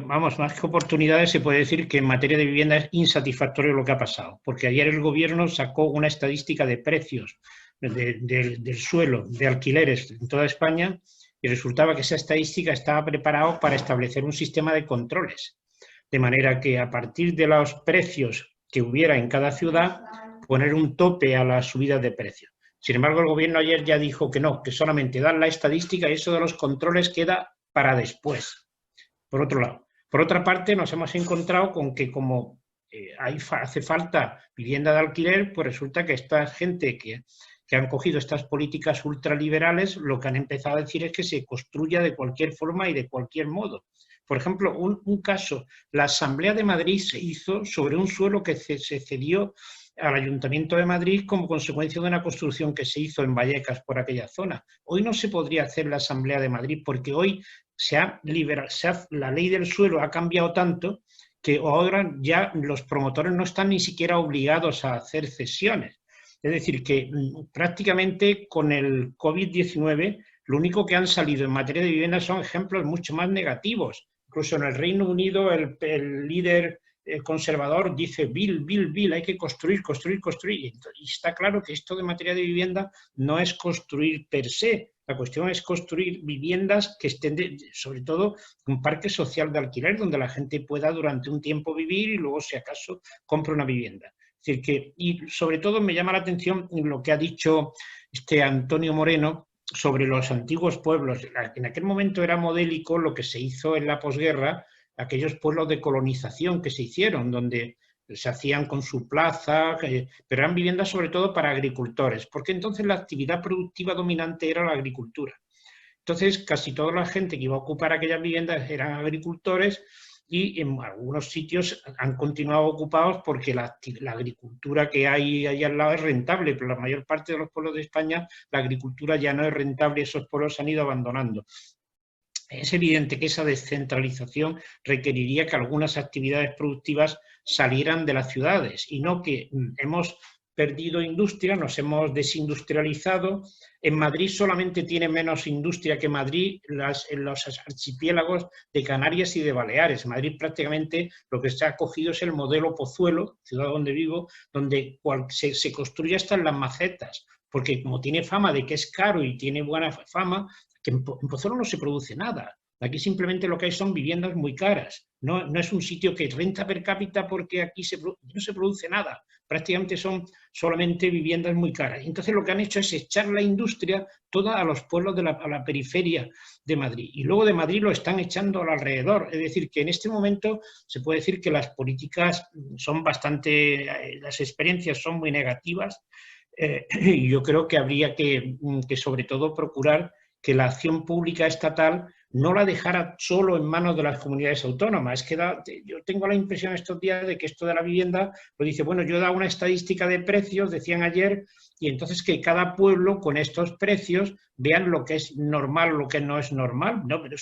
Vamos, más que oportunidades, se puede decir que en materia de vivienda es insatisfactorio lo que ha pasado, porque ayer el Gobierno sacó una estadística de precios del suelo, de alquileres en toda España, y resultaba que esa estadística estaba preparada para establecer un sistema de controles, de manera que a partir de los precios que hubiera en cada ciudad, poner un tope a las subidas de precios. Sin embargo, el Gobierno ayer ya dijo que no, que solamente dan la estadística y eso de los controles queda para después. Por otro lado. Por otra parte, nos hemos encontrado con que como hace falta vivienda de alquiler, pues resulta que esta gente que han cogido estas políticas ultraliberales, lo que han empezado a decir es que se construya de cualquier forma y de cualquier modo. Por ejemplo, un caso, la Asamblea de Madrid se hizo sobre un suelo que se cedió al Ayuntamiento de Madrid como consecuencia de una construcción que se hizo en Vallecas por aquella zona. Hoy no se podría hacer la Asamblea de Madrid porque hoy la ley del suelo ha cambiado tanto que ahora ya los promotores no están ni siquiera obligados a hacer cesiones. Es decir, que prácticamente con el COVID-19 lo único que han salido en materia de vivienda son ejemplos mucho más negativos. Incluso en el Reino Unido el líder conservador dice Bill, hay que construir. Y está claro que esto de materia de vivienda no es construir per se. La cuestión es construir viviendas que estén, sobre todo, un parque social de alquiler donde la gente pueda durante un tiempo vivir y luego, si acaso, compre una vivienda. Es decir, que, y sobre todo me llama la atención lo que ha dicho Antonio Moreno sobre los antiguos pueblos. En aquel momento era modélico lo que se hizo en la posguerra, aquellos pueblos de colonización que se hicieron, donde se hacían con su plaza, pero eran viviendas sobre todo para agricultores, porque entonces la actividad productiva dominante era la agricultura. Entonces casi toda la gente que iba a ocupar aquellas viviendas eran agricultores y en algunos sitios han continuado ocupados porque la agricultura que hay ahí al lado es rentable, pero la mayor parte de los pueblos de España la agricultura ya no es rentable y esos pueblos se han ido abandonando. Es evidente que esa descentralización requeriría que algunas actividades productivas salieran de las ciudades y no que hemos perdido industria, nos hemos desindustrializado. En Madrid solamente tiene menos industria que Madrid en los archipiélagos de Canarias y de Baleares. Madrid prácticamente lo que se ha cogido es el modelo Pozuelo, ciudad donde vivo, donde se construye hasta en las macetas, porque como tiene fama de que es caro y tiene buena fama, que en Pozuelo no se produce nada. Aquí simplemente lo que hay son viviendas muy caras. No es un sitio que renta per cápita porque aquí no se produce nada. Prácticamente son solamente viviendas muy caras. Entonces lo que han hecho es echar la industria toda a los pueblos a la periferia de Madrid. Y luego de Madrid lo están echando al alrededor. Es decir, que en este momento se puede decir que las políticas son las experiencias son muy negativas. Y yo creo que habría que sobre todo procurar que la acción pública estatal no la dejara solo en manos de las comunidades autónomas. Es que yo tengo la impresión estos días de que esto de la vivienda, pues dice, bueno, yo he dado una estadística de precios, decían ayer, y entonces que cada pueblo con estos precios vean lo que es normal, lo que no es normal. No, pero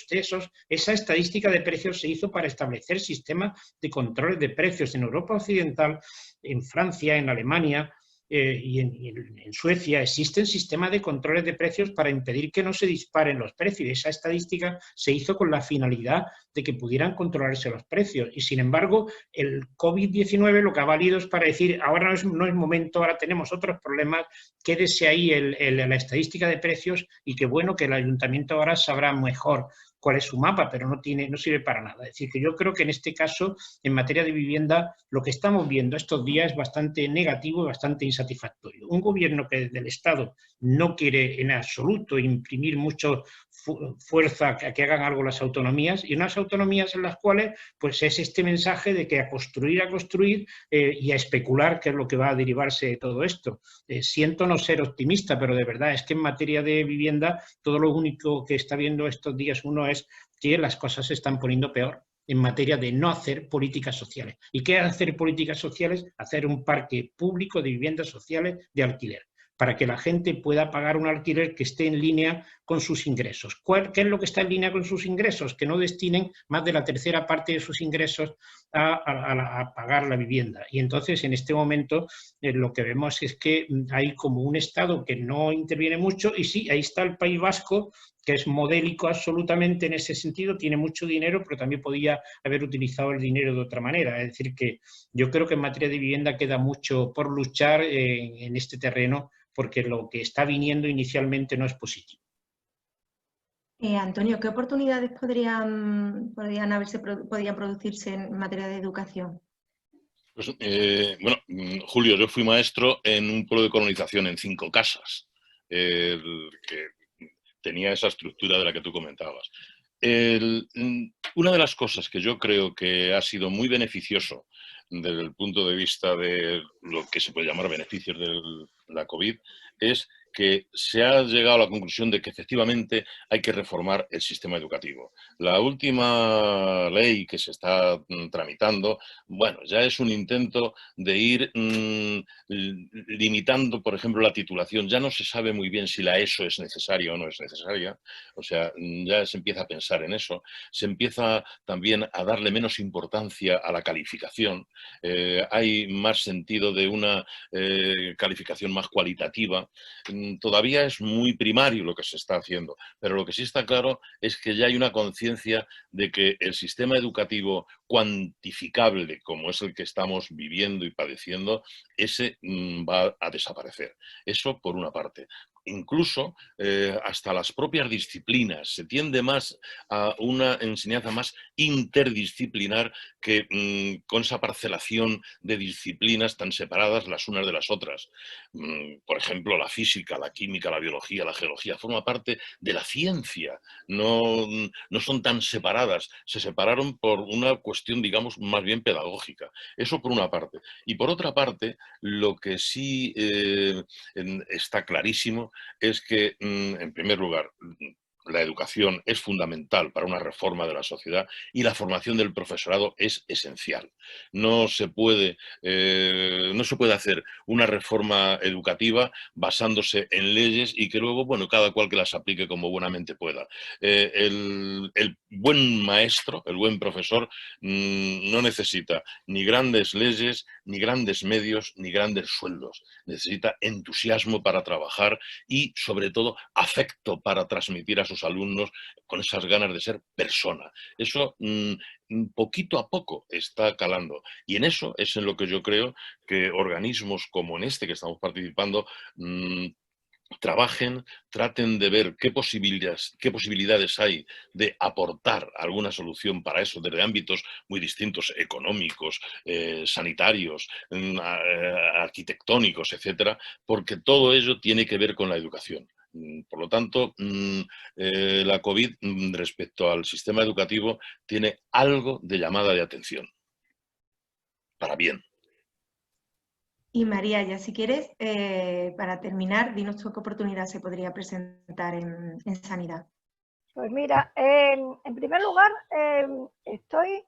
esa estadística de precios se hizo para establecer sistemas de controles de precios en Europa Occidental, en Francia, en Alemania, y en Suecia existen sistemas de controles de precios para impedir que no se disparen los precios. Esa estadística se hizo con la finalidad de que pudieran controlarse los precios. Y sin embargo, el COVID-19 lo que ha valido es para decir, ahora no es momento, ahora tenemos otros problemas, quédese ahí la estadística de precios y qué bueno que el ayuntamiento ahora sabrá mejor cuál es su mapa, pero no sirve para nada. Es decir, que yo creo que en este caso, en materia de vivienda, lo que estamos viendo estos días es bastante negativo y bastante insatisfactorio. Un gobierno que desde el Estado no quiere en absoluto imprimir mucho fuerza a que hagan algo las autonomías, y unas autonomías en las cuales pues es este mensaje de que a construir y a especular, que es lo que va a derivarse de todo esto. Siento no ser optimista, pero de verdad es que en materia de vivienda todo lo único que está viendo estos días uno es que las cosas se están poniendo peor en materia de no hacer políticas sociales. ¿Y qué es hacer políticas sociales? Hacer un parque público de viviendas sociales de alquiler. para que la gente pueda pagar un alquiler que esté en línea con sus ingresos. ¿Qué es lo que está en línea con sus ingresos? Que no destinen más de la tercera parte de sus ingresos a pagar la vivienda. Y entonces, en este momento, lo que vemos es que hay como un Estado que no interviene mucho, y sí, ahí está el País Vasco, que es modélico absolutamente en ese sentido, tiene mucho dinero, pero también podía haber utilizado el dinero de otra manera. Es decir, que yo creo que en materia de vivienda queda mucho por luchar en este terreno, porque lo que está viniendo inicialmente no es positivo. Antonio, ¿qué oportunidades podrían producirse en materia de educación? Pues, bueno, Julio, yo fui maestro en un pueblo de colonización en 5 casas, que tenía esa estructura de la que tú comentabas. Una de las cosas que yo creo que ha sido muy beneficioso desde el punto de vista de lo que se puede llamar beneficios de la COVID es que se ha llegado a la conclusión de que efectivamente hay que reformar el sistema educativo. La última ley que se está tramitando, bueno, ya es un intento de ir limitando, por ejemplo, la titulación. Ya no se sabe muy bien si la ESO es necesaria o no es necesaria, o sea, ya se empieza a pensar en eso. Se empieza también a darle menos importancia a la calificación. Hay más sentido de una calificación más cualitativa. Todavía es muy primario lo que se está haciendo, pero lo que sí está claro es que ya hay una conciencia de que el sistema educativo cuantificable, como es el que estamos viviendo y padeciendo, ese va a desaparecer. Eso por una parte. Incluso hasta las propias disciplinas. Se tiende más a una enseñanza más interdisciplinar que con esa parcelación de disciplinas tan separadas las unas de las otras. Por ejemplo, la física, la química, la biología, la geología, forma parte de la ciencia. No son tan separadas. Se separaron por una cuestión, digamos, más bien pedagógica. Eso por una parte. Y por otra parte, lo que sí está clarísimo es que, en primer lugar, la educación es fundamental para una reforma de la sociedad y la formación del profesorado es esencial. No se puede hacer una reforma educativa basándose en leyes y que luego, bueno, cada cual que las aplique como buenamente pueda. El buen maestro, el buen profesor, no necesita ni grandes leyes, ni grandes medios, ni grandes sueldos. Necesita entusiasmo para trabajar y, sobre todo, afecto para transmitir a sus alumnos con esas ganas de ser persona. Eso poquito a poco está calando. Y en eso es en lo que yo creo que organismos como en este que estamos participando trabajen, traten de ver qué posibilidades hay de aportar alguna solución para eso desde ámbitos muy distintos, económicos, sanitarios, arquitectónicos, etcétera, porque todo ello tiene que ver con la educación. Por lo tanto, la COVID respecto al sistema educativo tiene algo de llamada de atención, para bien. Y María, ya si quieres, para terminar, dinos tú qué oportunidad se podría presentar en sanidad. Pues mira, en primer lugar, estoy,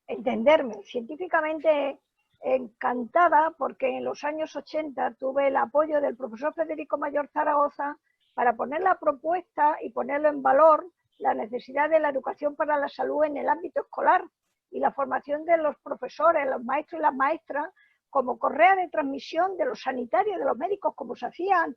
entenderme, científicamente encantada porque en los años 80 tuve el apoyo del profesor Federico Mayor Zaragoza para poner la propuesta y ponerlo en valor la necesidad de la educación para la salud en el ámbito escolar y la formación de los profesores, los maestros y las maestras como correa de transmisión de los sanitarios, de los médicos, como se hacían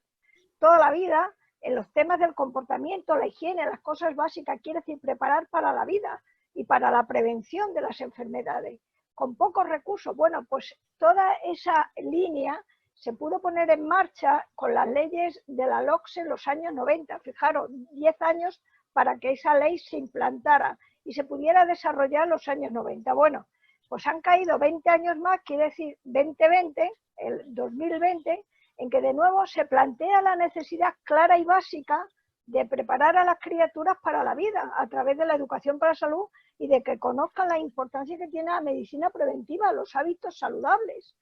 toda la vida en los temas del comportamiento, la higiene, las cosas básicas, quiere decir preparar para la vida y para la prevención de las enfermedades. Con pocos recursos, bueno, pues toda esa línea se pudo poner en marcha con las leyes de la LOCSE en los años 90. Fijaros, 10 años para que esa ley se implantara y se pudiera desarrollar en los años 90. Bueno, pues han caído 20 años más, quiere decir 2020, el 2020, en que de nuevo se plantea la necesidad clara y básica de preparar a las criaturas para la vida a través de la educación para la salud y de que conozcan la importancia que tiene la medicina preventiva, los hábitos saludables.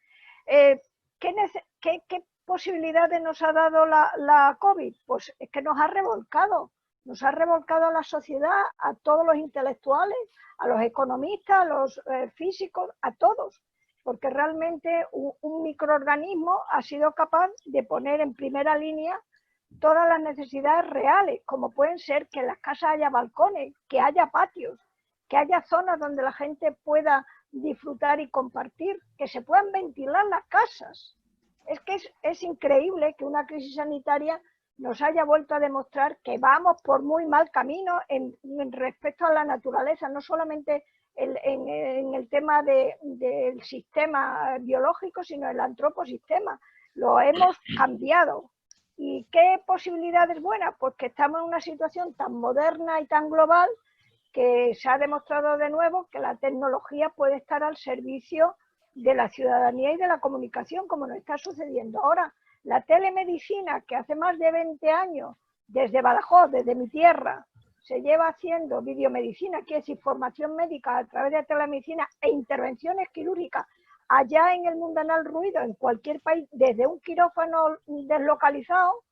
¿Qué posibilidades nos ha dado la COVID? Pues es que nos ha revolcado a la sociedad, a todos los intelectuales, a los economistas, a los físicos, a todos. porque realmente un microorganismo ha sido capaz de poner en primera línea todas las necesidades reales, como pueden ser que en las casas haya balcones, que haya patios, que haya zonas donde la gente pueda disfrutar y compartir, que se puedan ventilar las casas. Es que es increíble que una crisis sanitaria nos haya vuelto a demostrar que vamos por muy mal camino en respecto a la naturaleza, no solamente en el tema del sistema biológico, sino el antroposistema. Lo hemos cambiado. ¿Y qué posibilidades buenas? Pues que estamos en una situación tan moderna y tan global que se ha demostrado de nuevo que la tecnología puede estar al servicio de la ciudadanía y de la comunicación, como nos está sucediendo ahora. La telemedicina, que hace más de 20 años, desde Badajoz, desde mi tierra, se lleva haciendo videomedicina, que es información médica a través de telemedicina e intervenciones quirúrgicas allá en el Mundanal Ruido, en cualquier país, desde un quirófano deslocalizado,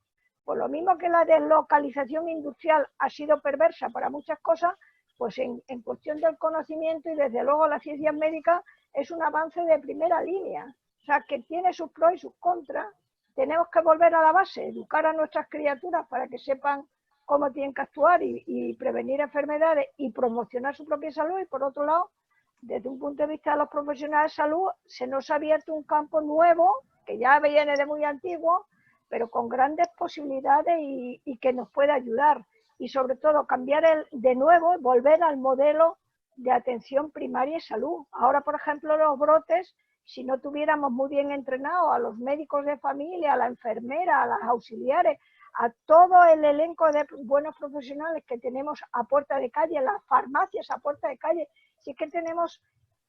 pues lo mismo que la deslocalización industrial ha sido perversa para muchas cosas, pues en cuestión del conocimiento y desde luego la ciencia médica es un avance de primera línea. O sea, que tiene sus pros y sus contras. Tenemos que volver a la base, educar a nuestras criaturas para que sepan cómo tienen que actuar y prevenir enfermedades y promocionar su propia salud. Y por otro lado, desde un punto de vista de los profesionales de salud, se nos ha abierto un campo nuevo, que ya viene de muy antiguo, pero con grandes posibilidades y que nos puede ayudar. Y sobre todo cambiar de nuevo, volver al modelo de atención primaria y salud. Ahora, por ejemplo, los brotes, si no tuviéramos muy bien entrenados a los médicos de familia, a la enfermera, a las auxiliares, a todo el elenco de buenos profesionales que tenemos a puerta de calle, las farmacias a puerta de calle, si es que tenemos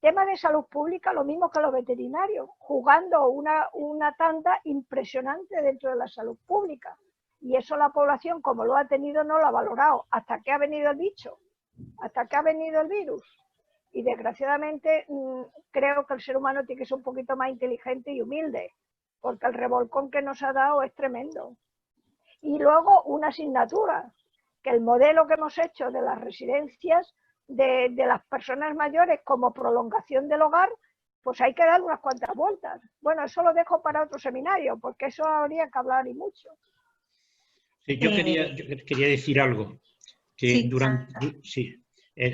temas de salud pública, lo mismo que los veterinarios, jugando una tanda impresionante dentro de la salud pública. Y eso la población, como lo ha tenido, no lo ha valorado, hasta que ha venido el bicho, hasta que ha venido el virus. Y desgraciadamente creo que el ser humano tiene que ser un poquito más inteligente y humilde, porque el revolcón que nos ha dado es tremendo. Y luego una asignatura, que el modelo que hemos hecho de las residencias de las personas mayores como prolongación del hogar, pues hay que dar unas cuantas vueltas. Bueno, eso lo dejo para otro seminario, porque eso habría que hablar y mucho. Sí, yo quería decir algo, que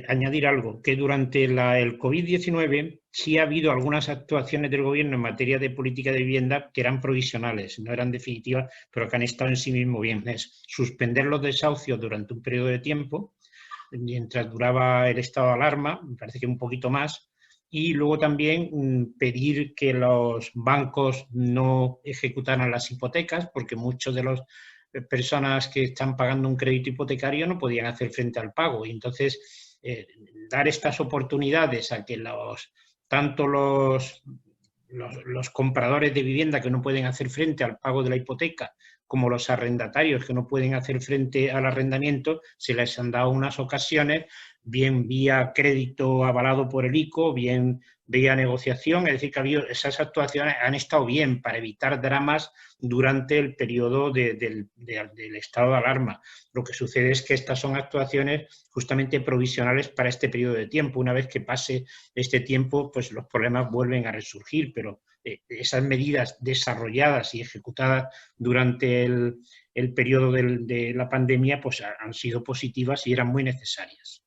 añadir algo, que durante el COVID-19 sí ha habido algunas actuaciones del gobierno en materia de política de vivienda que eran provisionales, no eran definitivas, pero que han estado en sí mismo bien. Es suspender los desahucios durante un periodo de tiempo, mientras duraba el estado de alarma, me parece que un poquito más, y luego también pedir que los bancos no ejecutaran las hipotecas, porque muchos de los personas que están pagando un crédito hipotecario no podían hacer frente al pago. Y entonces, dar estas oportunidades a que tanto los compradores de vivienda que no pueden hacer frente al pago de la hipoteca, como los arrendatarios que no pueden hacer frente al arrendamiento, se les han dado unas ocasiones, bien vía crédito avalado por el ICO, bien vía negociación, es decir, que esas actuaciones han estado bien para evitar dramas durante el periodo del estado de alarma. Lo que sucede es que estas son actuaciones justamente provisionales para este periodo de tiempo. Una vez que pase este tiempo, pues los problemas vuelven a resurgir, pero esas medidas desarrolladas y ejecutadas durante el periodo de la pandemia pues han sido positivas y eran muy necesarias.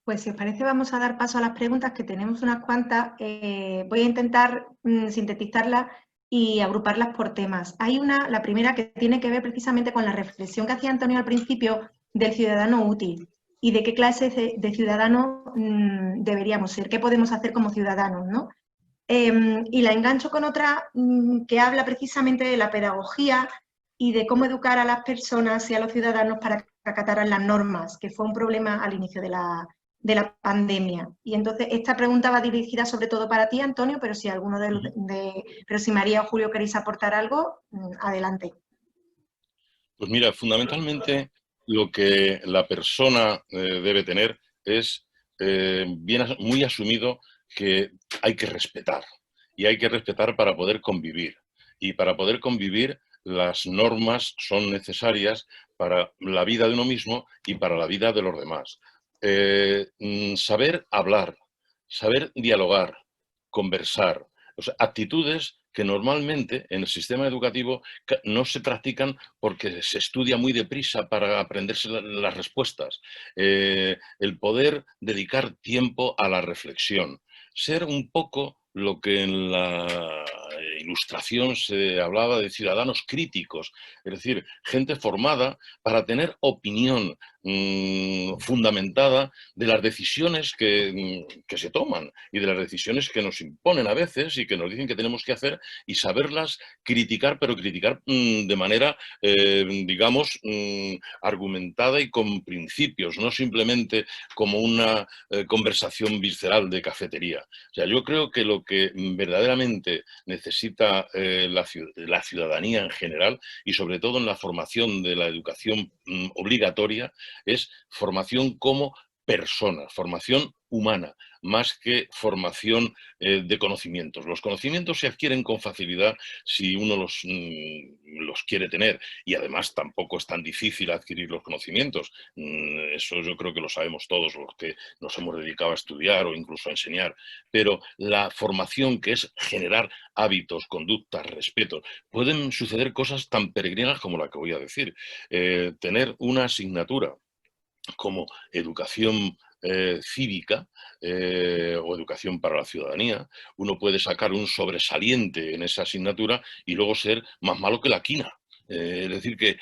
Pues si os parece vamos a dar paso a las preguntas, que tenemos unas cuantas. Voy a intentar sintetizarlas y agruparlas por temas. Hay la primera que tiene que ver precisamente con la reflexión que hacía Antonio al principio del ciudadano útil y de qué clase de ciudadano deberíamos ser, qué podemos hacer como ciudadanos, ¿no? Y la engancho con otra que habla precisamente de la pedagogía y de cómo educar a las personas y a los ciudadanos para que acataran las normas, que fue un problema al inicio de la pandemia. Y entonces esta pregunta va dirigida sobre todo para ti, Antonio, pero si alguno pero si María o Julio queréis aportar algo, adelante. Pues mira, fundamentalmente lo que la persona debe tener es muy asumido que hay que respetar. Y hay que respetar para poder convivir. Y para poder convivir, las normas son necesarias para la vida de uno mismo y para la vida de los demás. Saber hablar, saber dialogar, conversar, o sea, actitudes que normalmente en el sistema educativo no se practican porque se estudia muy deprisa para aprenderse las respuestas. El poder dedicar tiempo a la reflexión, ser un poco lo que en la Ilustración se hablaba de ciudadanos críticos, es decir, gente formada para tener opinión fundamentada de las decisiones que se toman y de las decisiones que nos imponen a veces y que nos dicen que tenemos que hacer y saberlas criticar, pero criticar de manera, digamos, argumentada y con principios, no simplemente como una conversación visceral de cafetería. O sea, yo creo que lo que verdaderamente necesita la ciudadanía en general y sobre todo en la formación de la educación obligatoria es formación como personas, formación humana, más que formación de conocimientos. Los conocimientos se adquieren con facilidad si uno los quiere tener y además tampoco es tan difícil adquirir los conocimientos. Eso yo creo que lo sabemos todos los que nos hemos dedicado a estudiar o incluso a enseñar. Pero la formación, que es generar hábitos, conductas, respeto, pueden suceder cosas tan peregrinas como la que voy a decir. Tener una asignatura como educación cívica o educación para la ciudadanía, uno puede sacar un sobresaliente en esa asignatura y luego ser más malo que la quina. Es decir, que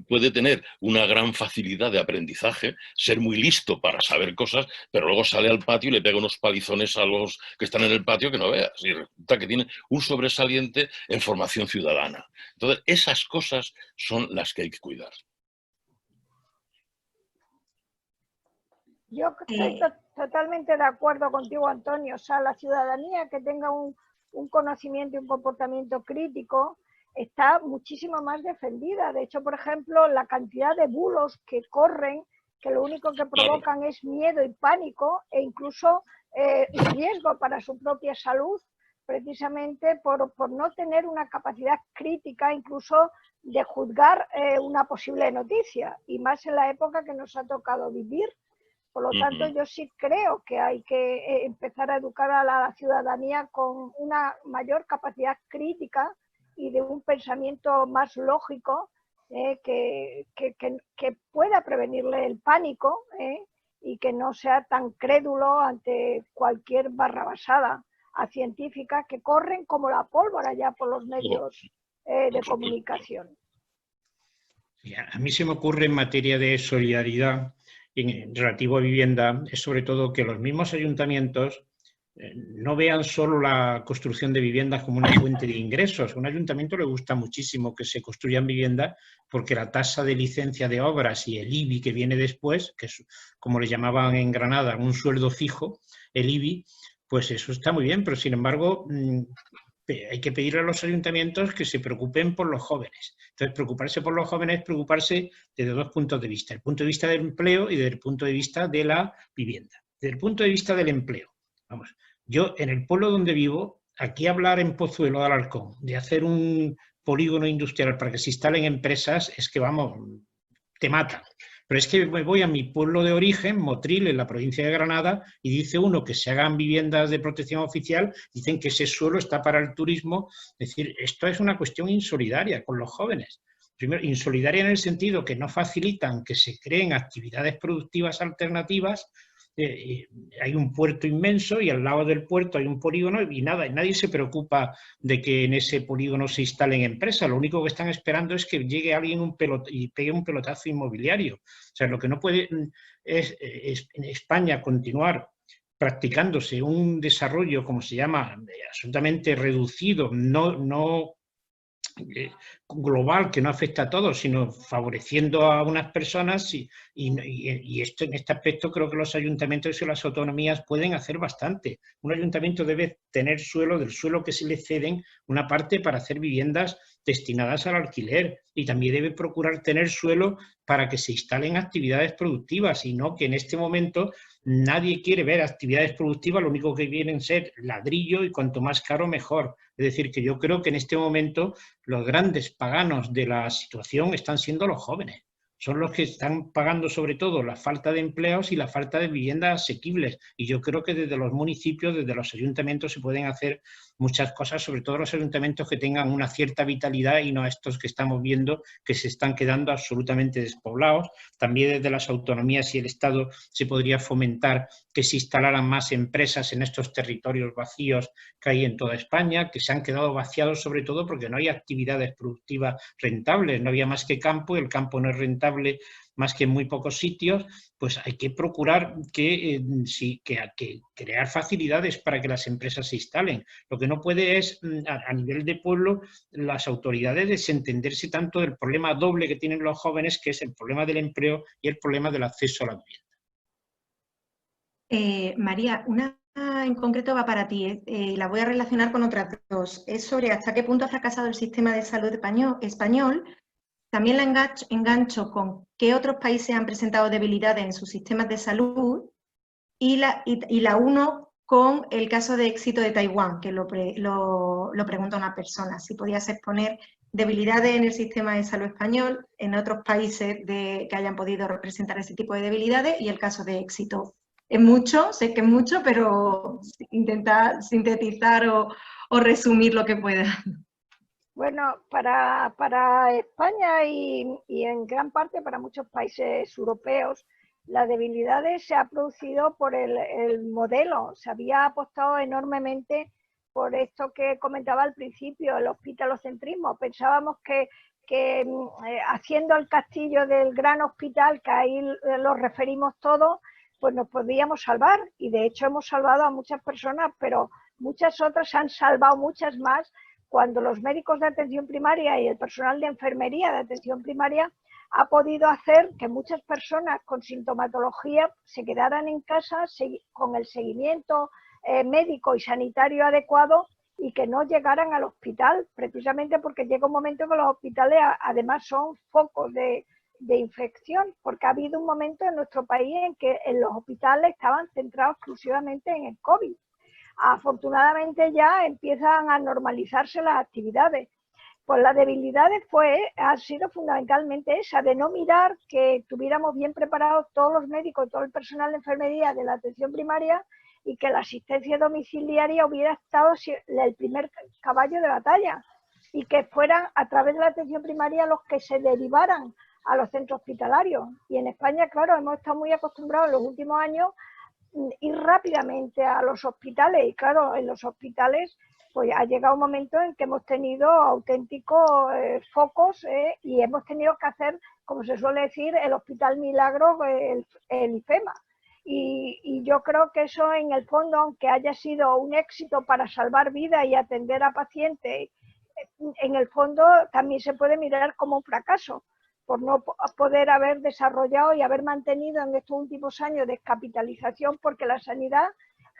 puede tener una gran facilidad de aprendizaje, ser muy listo para saber cosas, pero luego sale al patio y le pega unos palizones a los que están en el patio que no veas. Y resulta que tiene un sobresaliente en formación ciudadana. Entonces, esas cosas son las que hay que cuidar. Yo estoy totalmente de acuerdo contigo, Antonio. O sea, la ciudadanía que tenga un conocimiento y un comportamiento crítico está muchísimo más defendida. De hecho, por ejemplo, la cantidad de bulos que corren, que lo único que provocan es miedo y pánico e incluso riesgo para su propia salud, precisamente por no tener una capacidad crítica incluso de juzgar una posible noticia, y más en la época que nos ha tocado vivir. Por lo tanto, yo sí creo que hay que empezar a educar a la ciudadanía con una mayor capacidad crítica y de un pensamiento más lógico que pueda prevenirle el pánico y que no sea tan crédulo ante cualquier barrabasada científica que corren como la pólvora ya por los medios de comunicación. A mí se me ocurre en materia de solidaridad en relativo a vivienda, es sobre todo que los mismos ayuntamientos no vean solo la construcción de viviendas como una fuente de ingresos. A un ayuntamiento le gusta muchísimo que se construyan viviendas porque la tasa de licencia de obras y el IBI que viene después, que es como le llamaban en Granada, un sueldo fijo, el IBI, pues eso está muy bien, pero sin embargo hay que pedirle a los ayuntamientos que se preocupen por los jóvenes. Entonces, preocuparse por los jóvenes es preocuparse desde dos puntos de vista. El punto de vista del empleo y desde el punto de vista de la vivienda. Desde el punto de vista del empleo. Vamos, yo en el pueblo donde vivo, aquí hablar en Pozuelo de Alarcón, de hacer un polígono industrial para que se instalen empresas, es que vamos, te matan. Pero es que me voy a mi pueblo de origen, Motril, en la provincia de Granada, y dice uno que se hagan viviendas de protección oficial, dicen que ese suelo está para el turismo. Es decir, esto es una cuestión insolidaria con los jóvenes. Primero, insolidaria en el sentido que no facilitan que se creen actividades productivas alternativas. Hay un puerto inmenso y al lado del puerto hay un polígono y nada, nadie se preocupa de que en ese polígono se instalen empresas. Lo único que están esperando es que llegue alguien y pegue un pelotazo inmobiliario. O sea, lo que no puede es en España continuar practicándose un desarrollo, como se llama, absolutamente reducido, no global, que no afecta a todos, sino favoreciendo a unas personas y esto, en este aspecto creo que los ayuntamientos y las autonomías pueden hacer bastante. Un ayuntamiento debe tener suelo, del suelo que se le ceden, una parte para hacer viviendas destinadas al alquiler y también debe procurar tener suelo para que se instalen actividades productivas y no que en este momento nadie quiere ver actividades productivas, lo único que vienen a ser ladrillo y cuanto más caro mejor. Es decir, que yo creo que en este momento los grandes paganos de la situación están siendo los jóvenes. O son los que están pagando sobre todo la falta de empleos y la falta de viviendas asequibles. Y yo creo que desde los municipios, desde los ayuntamientos se pueden hacer muchas cosas, sobre todo los ayuntamientos que tengan una cierta vitalidad y no estos que estamos viendo que se están quedando absolutamente despoblados. También desde las autonomías y el Estado se podría fomentar que se instalaran más empresas en estos territorios vacíos que hay en toda España, que se han quedado vaciados sobre todo porque no hay actividades productivas rentables, no había más que campo, el campo no es rentable más que en muy pocos sitios, pues hay que procurar que crear facilidades para que las empresas se instalen. Lo que no puede es, a nivel de pueblo, las autoridades desentenderse tanto del problema doble que tienen los jóvenes, que es el problema del empleo y el problema del acceso a la vivienda. María, una en concreto va para ti, la voy a relacionar con otras dos. Es sobre hasta qué punto ha fracasado el sistema de salud español. También la engancho con qué otros países han presentado debilidades en sus sistemas de salud y la uno con el caso de éxito de Taiwán, que lo pregunta una persona, si podías exponer debilidades en el sistema de salud español, en otros países que hayan podido representar ese tipo de debilidades y el caso de éxito. Es mucho, sé que es mucho, pero intenta sintetizar o resumir lo que pueda. Bueno, para España y en gran parte para muchos países europeos, las debilidades se ha producido por el modelo. Se había apostado enormemente por esto que comentaba al principio, el hospitalocentrismo. Pensábamos que haciendo el castillo del gran hospital, que ahí lo referimos todos, pues nos podíamos salvar. Y de hecho hemos salvado a muchas personas, pero muchas otras han salvado muchas más cuando los médicos de atención primaria y el personal de enfermería de atención primaria ha podido hacer que muchas personas con sintomatología se quedaran en casa con el seguimiento médico y sanitario adecuado y que no llegaran al hospital, precisamente porque llega un momento que los hospitales además son focos de infección, porque ha habido un momento en nuestro país en que en los hospitales estaban centrados exclusivamente en el COVID. Afortunadamente ya empiezan a normalizarse las actividades. Pues las debilidades ha sido fundamentalmente esa, de no mirar que tuviéramos bien preparados todos los médicos, todo el personal de enfermería de la atención primaria y que la asistencia domiciliaria hubiera estado el primer caballo de batalla y que fueran a través de la atención primaria los que se derivaran a los centros hospitalarios. Y en España, claro, hemos estado muy acostumbrados en los últimos años ir rápidamente a los hospitales y claro, en los hospitales pues ha llegado un momento en que hemos tenido auténticos focos y hemos tenido que hacer, como se suele decir, el Hospital Milagro, el IFEMA. Y yo creo que eso en el fondo, aunque haya sido un éxito para salvar vidas y atender a pacientes, en el fondo también se puede mirar como un fracaso por no poder haber desarrollado y haber mantenido en estos últimos años descapitalización, porque la sanidad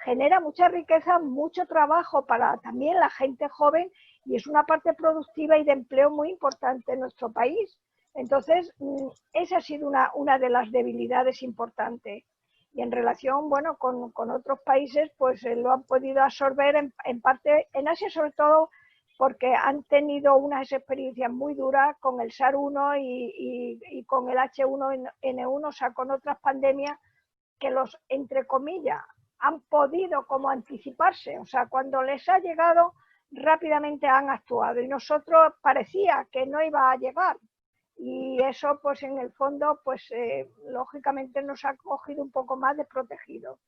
genera mucha riqueza, mucho trabajo para también la gente joven y es una parte productiva y de empleo muy importante en nuestro país. Entonces, esa ha sido una de las debilidades importantes. Y en relación, bueno, con otros países, pues lo han podido absorber en parte, en Asia sobre todo, porque han tenido unas experiencias muy duras con el SARS-1 y con el H1N1, o sea, con otras pandemias que los, entre comillas, han podido como anticiparse, o sea, cuando les ha llegado, rápidamente han actuado y nosotros parecía que no iba a llegar. Y eso, pues en el fondo, pues lógicamente nos ha cogido un poco más desprotegidos.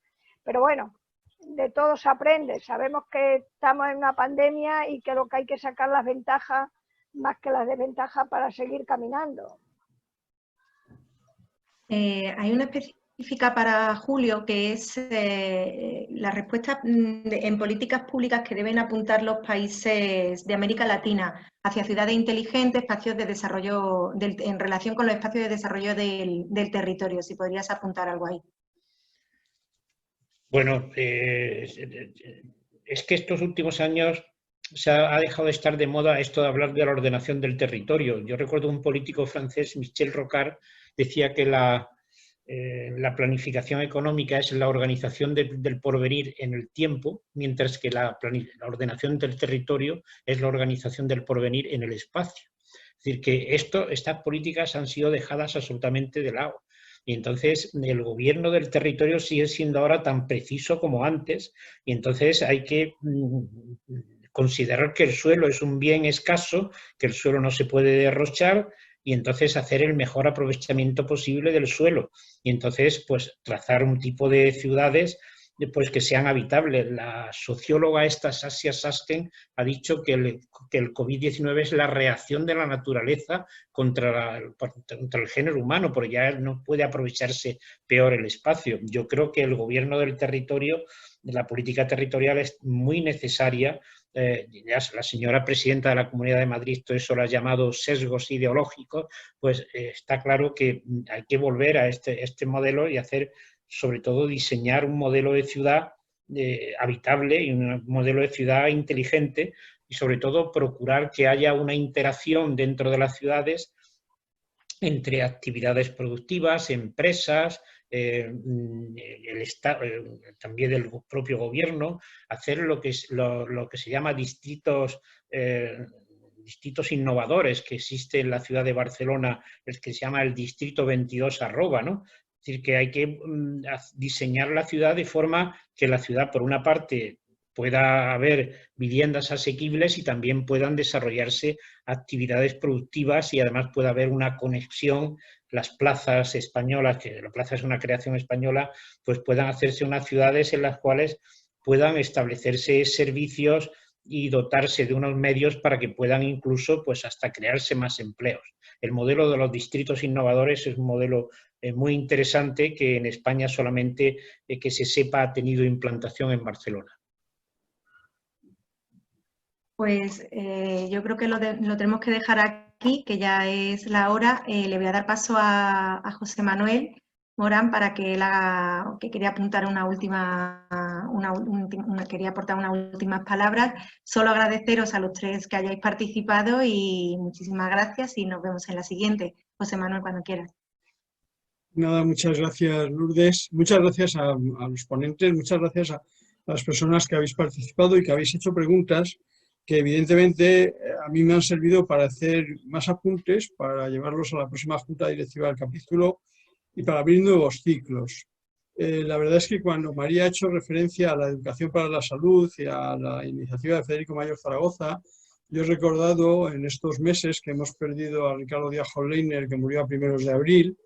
Pero bueno, de todo se aprende. Sabemos que estamos en una pandemia y que lo que hay que sacar las ventajas más que las desventajas para seguir caminando. Hay una específica para Julio que es la respuesta en políticas públicas que deben apuntar los países de América Latina hacia ciudades inteligentes, espacios de desarrollo, en relación con los espacios de desarrollo del territorio. Si podrías apuntar algo ahí. Bueno, es que estos últimos años ha dejado de estar de moda esto de hablar de la ordenación del territorio. Yo recuerdo un político francés, Michel Rocard, decía que la planificación económica es la organización del porvenir en el tiempo, mientras que la ordenación del territorio es la organización del porvenir en el espacio. Es decir, que estas políticas han sido dejadas absolutamente de lado. Y entonces el gobierno del territorio sigue siendo ahora tan preciso como antes, y entonces hay que considerar que el suelo es un bien escaso, que el suelo no se puede derrochar, y entonces hacer el mejor aprovechamiento posible del suelo. Y entonces, pues, trazar un tipo de ciudades pues, que sean habitables. La socióloga esta, Saskia Sasten, ha dicho que el COVID-19 es la reacción de la naturaleza contra el género humano, porque ya no puede aprovecharse peor el espacio. Yo creo que el gobierno del territorio, la política territorial es muy necesaria. La señora presidenta de la Comunidad de Madrid todo eso lo ha llamado sesgos ideológicos, pues está claro que hay que volver a este modelo y hacer, sobre todo, diseñar un modelo de ciudad habitable y un modelo de ciudad inteligente, y sobre todo procurar que haya una interacción dentro de las ciudades entre actividades productivas, empresas, también del propio gobierno, hacer lo que se llama distritos innovadores, que existe en la ciudad de Barcelona, el que se llama el Distrito 22 @ ¿no? Es decir, que hay que diseñar la ciudad de forma que la ciudad, por una parte, pueda haber viviendas asequibles y también puedan desarrollarse actividades productivas, y además pueda haber una conexión. Las plazas españolas, que la plaza es una creación española, pues puedan hacerse unas ciudades en las cuales puedan establecerse servicios y dotarse de unos medios para que puedan incluso, pues, hasta crearse más empleos. El modelo de los distritos innovadores es un modelo muy interesante, que en España solamente, que se sepa, ha tenido implantación en Barcelona. Pues yo creo que lo tenemos que dejar aquí, que ya es la hora. Le voy a dar paso a José Manuel Morán para que él haga, que quería apuntar quería aportar unas últimas palabras. Solo agradeceros a los tres que hayáis participado y muchísimas gracias, y nos vemos en la siguiente. José Manuel, cuando quieras. Nada, muchas gracias, Lourdes. Muchas gracias a los ponentes, muchas gracias a las personas que habéis participado y que habéis hecho preguntas que evidentemente a mí me han servido para hacer más apuntes, para llevarlos a la próxima Junta Directiva del capítulo y para abrir nuevos ciclos. La verdad es que cuando María ha hecho referencia a la educación para la salud y a la iniciativa de Federico Mayor Zaragoza, yo he recordado en estos meses que hemos perdido a Ricardo Díaz Holleiner, que murió a primeros de abril.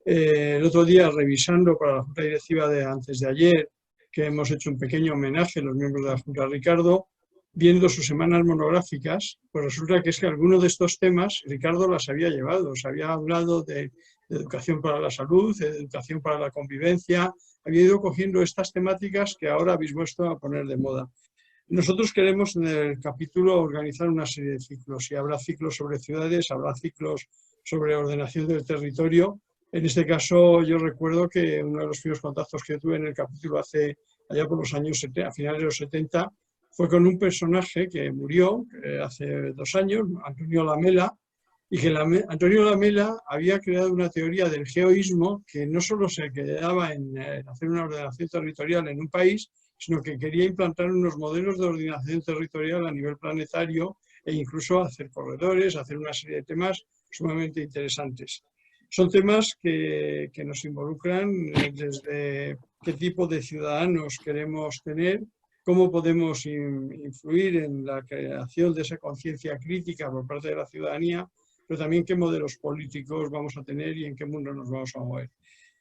El otro día, revisando para la Junta Directiva de antes de ayer, que hemos hecho un pequeño homenaje a los miembros de la Junta a Ricardo, viendo sus semanas monográficas, pues resulta que es que algunos de estos temas Ricardo las había llevado. Se había hablado de educación para la salud, de educación para la convivencia, había ido cogiendo estas temáticas que ahora habéis vuelto a poner de moda. Nosotros queremos en el capítulo organizar una serie de ciclos, y habrá ciclos sobre ciudades, habrá ciclos sobre ordenación del territorio. En este caso, yo recuerdo que uno de los primeros contactos que tuve en el capítulo allá por los años 70, a finales de los 70, fue con un personaje que murió hace 2 años, Antonio Lamela, y que Antonio Lamela había creado una teoría del geoísmo que no solo se quedaba en hacer una ordenación territorial en un país, sino que quería implantar unos modelos de ordenación territorial a nivel planetario, e incluso hacer corredores, hacer una serie de temas sumamente interesantes. Son temas que nos involucran desde qué tipo de ciudadanos queremos tener, cómo podemos influir en la creación de esa conciencia crítica por parte de la ciudadanía, pero también qué modelos políticos vamos a tener y en qué mundo nos vamos a mover.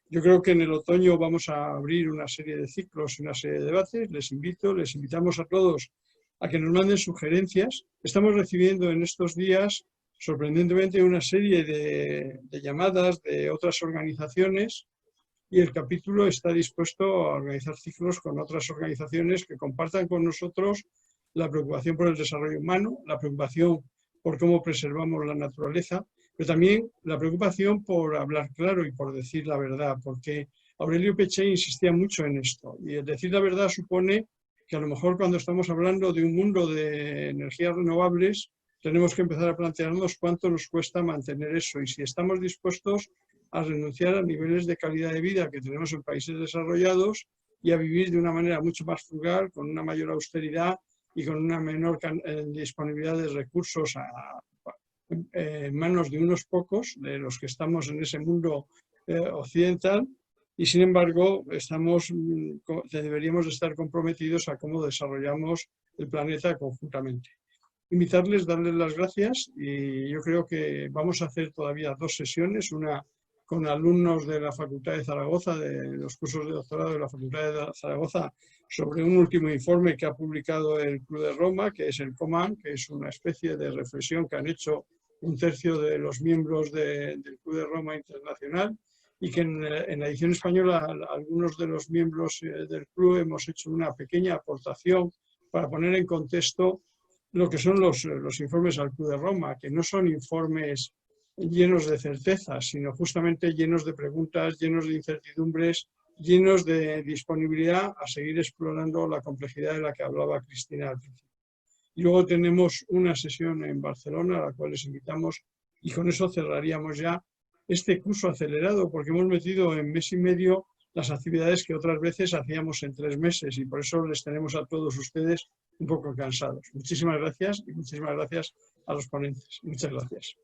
Yo creo que en el otoño vamos a abrir una serie de ciclos y una serie de debates. Les invitamos a todos a que nos manden sugerencias. Estamos recibiendo en estos días, sorprendentemente, una serie de llamadas de otras organizaciones, y el capítulo está dispuesto a organizar ciclos con otras organizaciones que compartan con nosotros la preocupación por el desarrollo humano, la preocupación por cómo preservamos la naturaleza, pero también la preocupación por hablar claro y por decir la verdad, porque Aurelio Peccei insistía mucho en esto, y el decir la verdad supone que a lo mejor cuando estamos hablando de un mundo de energías renovables, tenemos que empezar a plantearnos cuánto nos cuesta mantener eso, y si estamos dispuestos a renunciar a niveles de calidad de vida que tenemos en países desarrollados y a vivir de una manera mucho más frugal, con una mayor austeridad y con una menor disponibilidad de recursos en manos de unos pocos, de los que estamos en ese mundo occidental, y sin embargo deberíamos estar comprometidos a cómo desarrollamos el planeta conjuntamente. Invitarles, darles las gracias, y yo creo que vamos a hacer todavía 2 sesiones, una con alumnos de la Facultad de Zaragoza, de los cursos de doctorado de la Facultad de Zaragoza, sobre un último informe que ha publicado el Club de Roma, que es el COMAN, que es una especie de reflexión que han hecho 1/3 de los miembros del Club de Roma Internacional, y que en la edición española algunos de los miembros del club hemos hecho una pequeña aportación para poner en contexto lo que son los informes al Club de Roma, que no son informes llenos de certezas, sino justamente llenos de preguntas, llenos de incertidumbres, llenos de disponibilidad a seguir explorando la complejidad de la que hablaba Cristina al principio. Y luego tenemos una sesión en Barcelona, a la cual les invitamos, y con eso cerraríamos ya este curso acelerado, porque hemos metido en mes y medio las actividades que otras veces hacíamos en 3 meses, y por eso les tenemos a todos ustedes un poco cansados. Muchísimas gracias, y muchísimas gracias a los ponentes. Muchas gracias.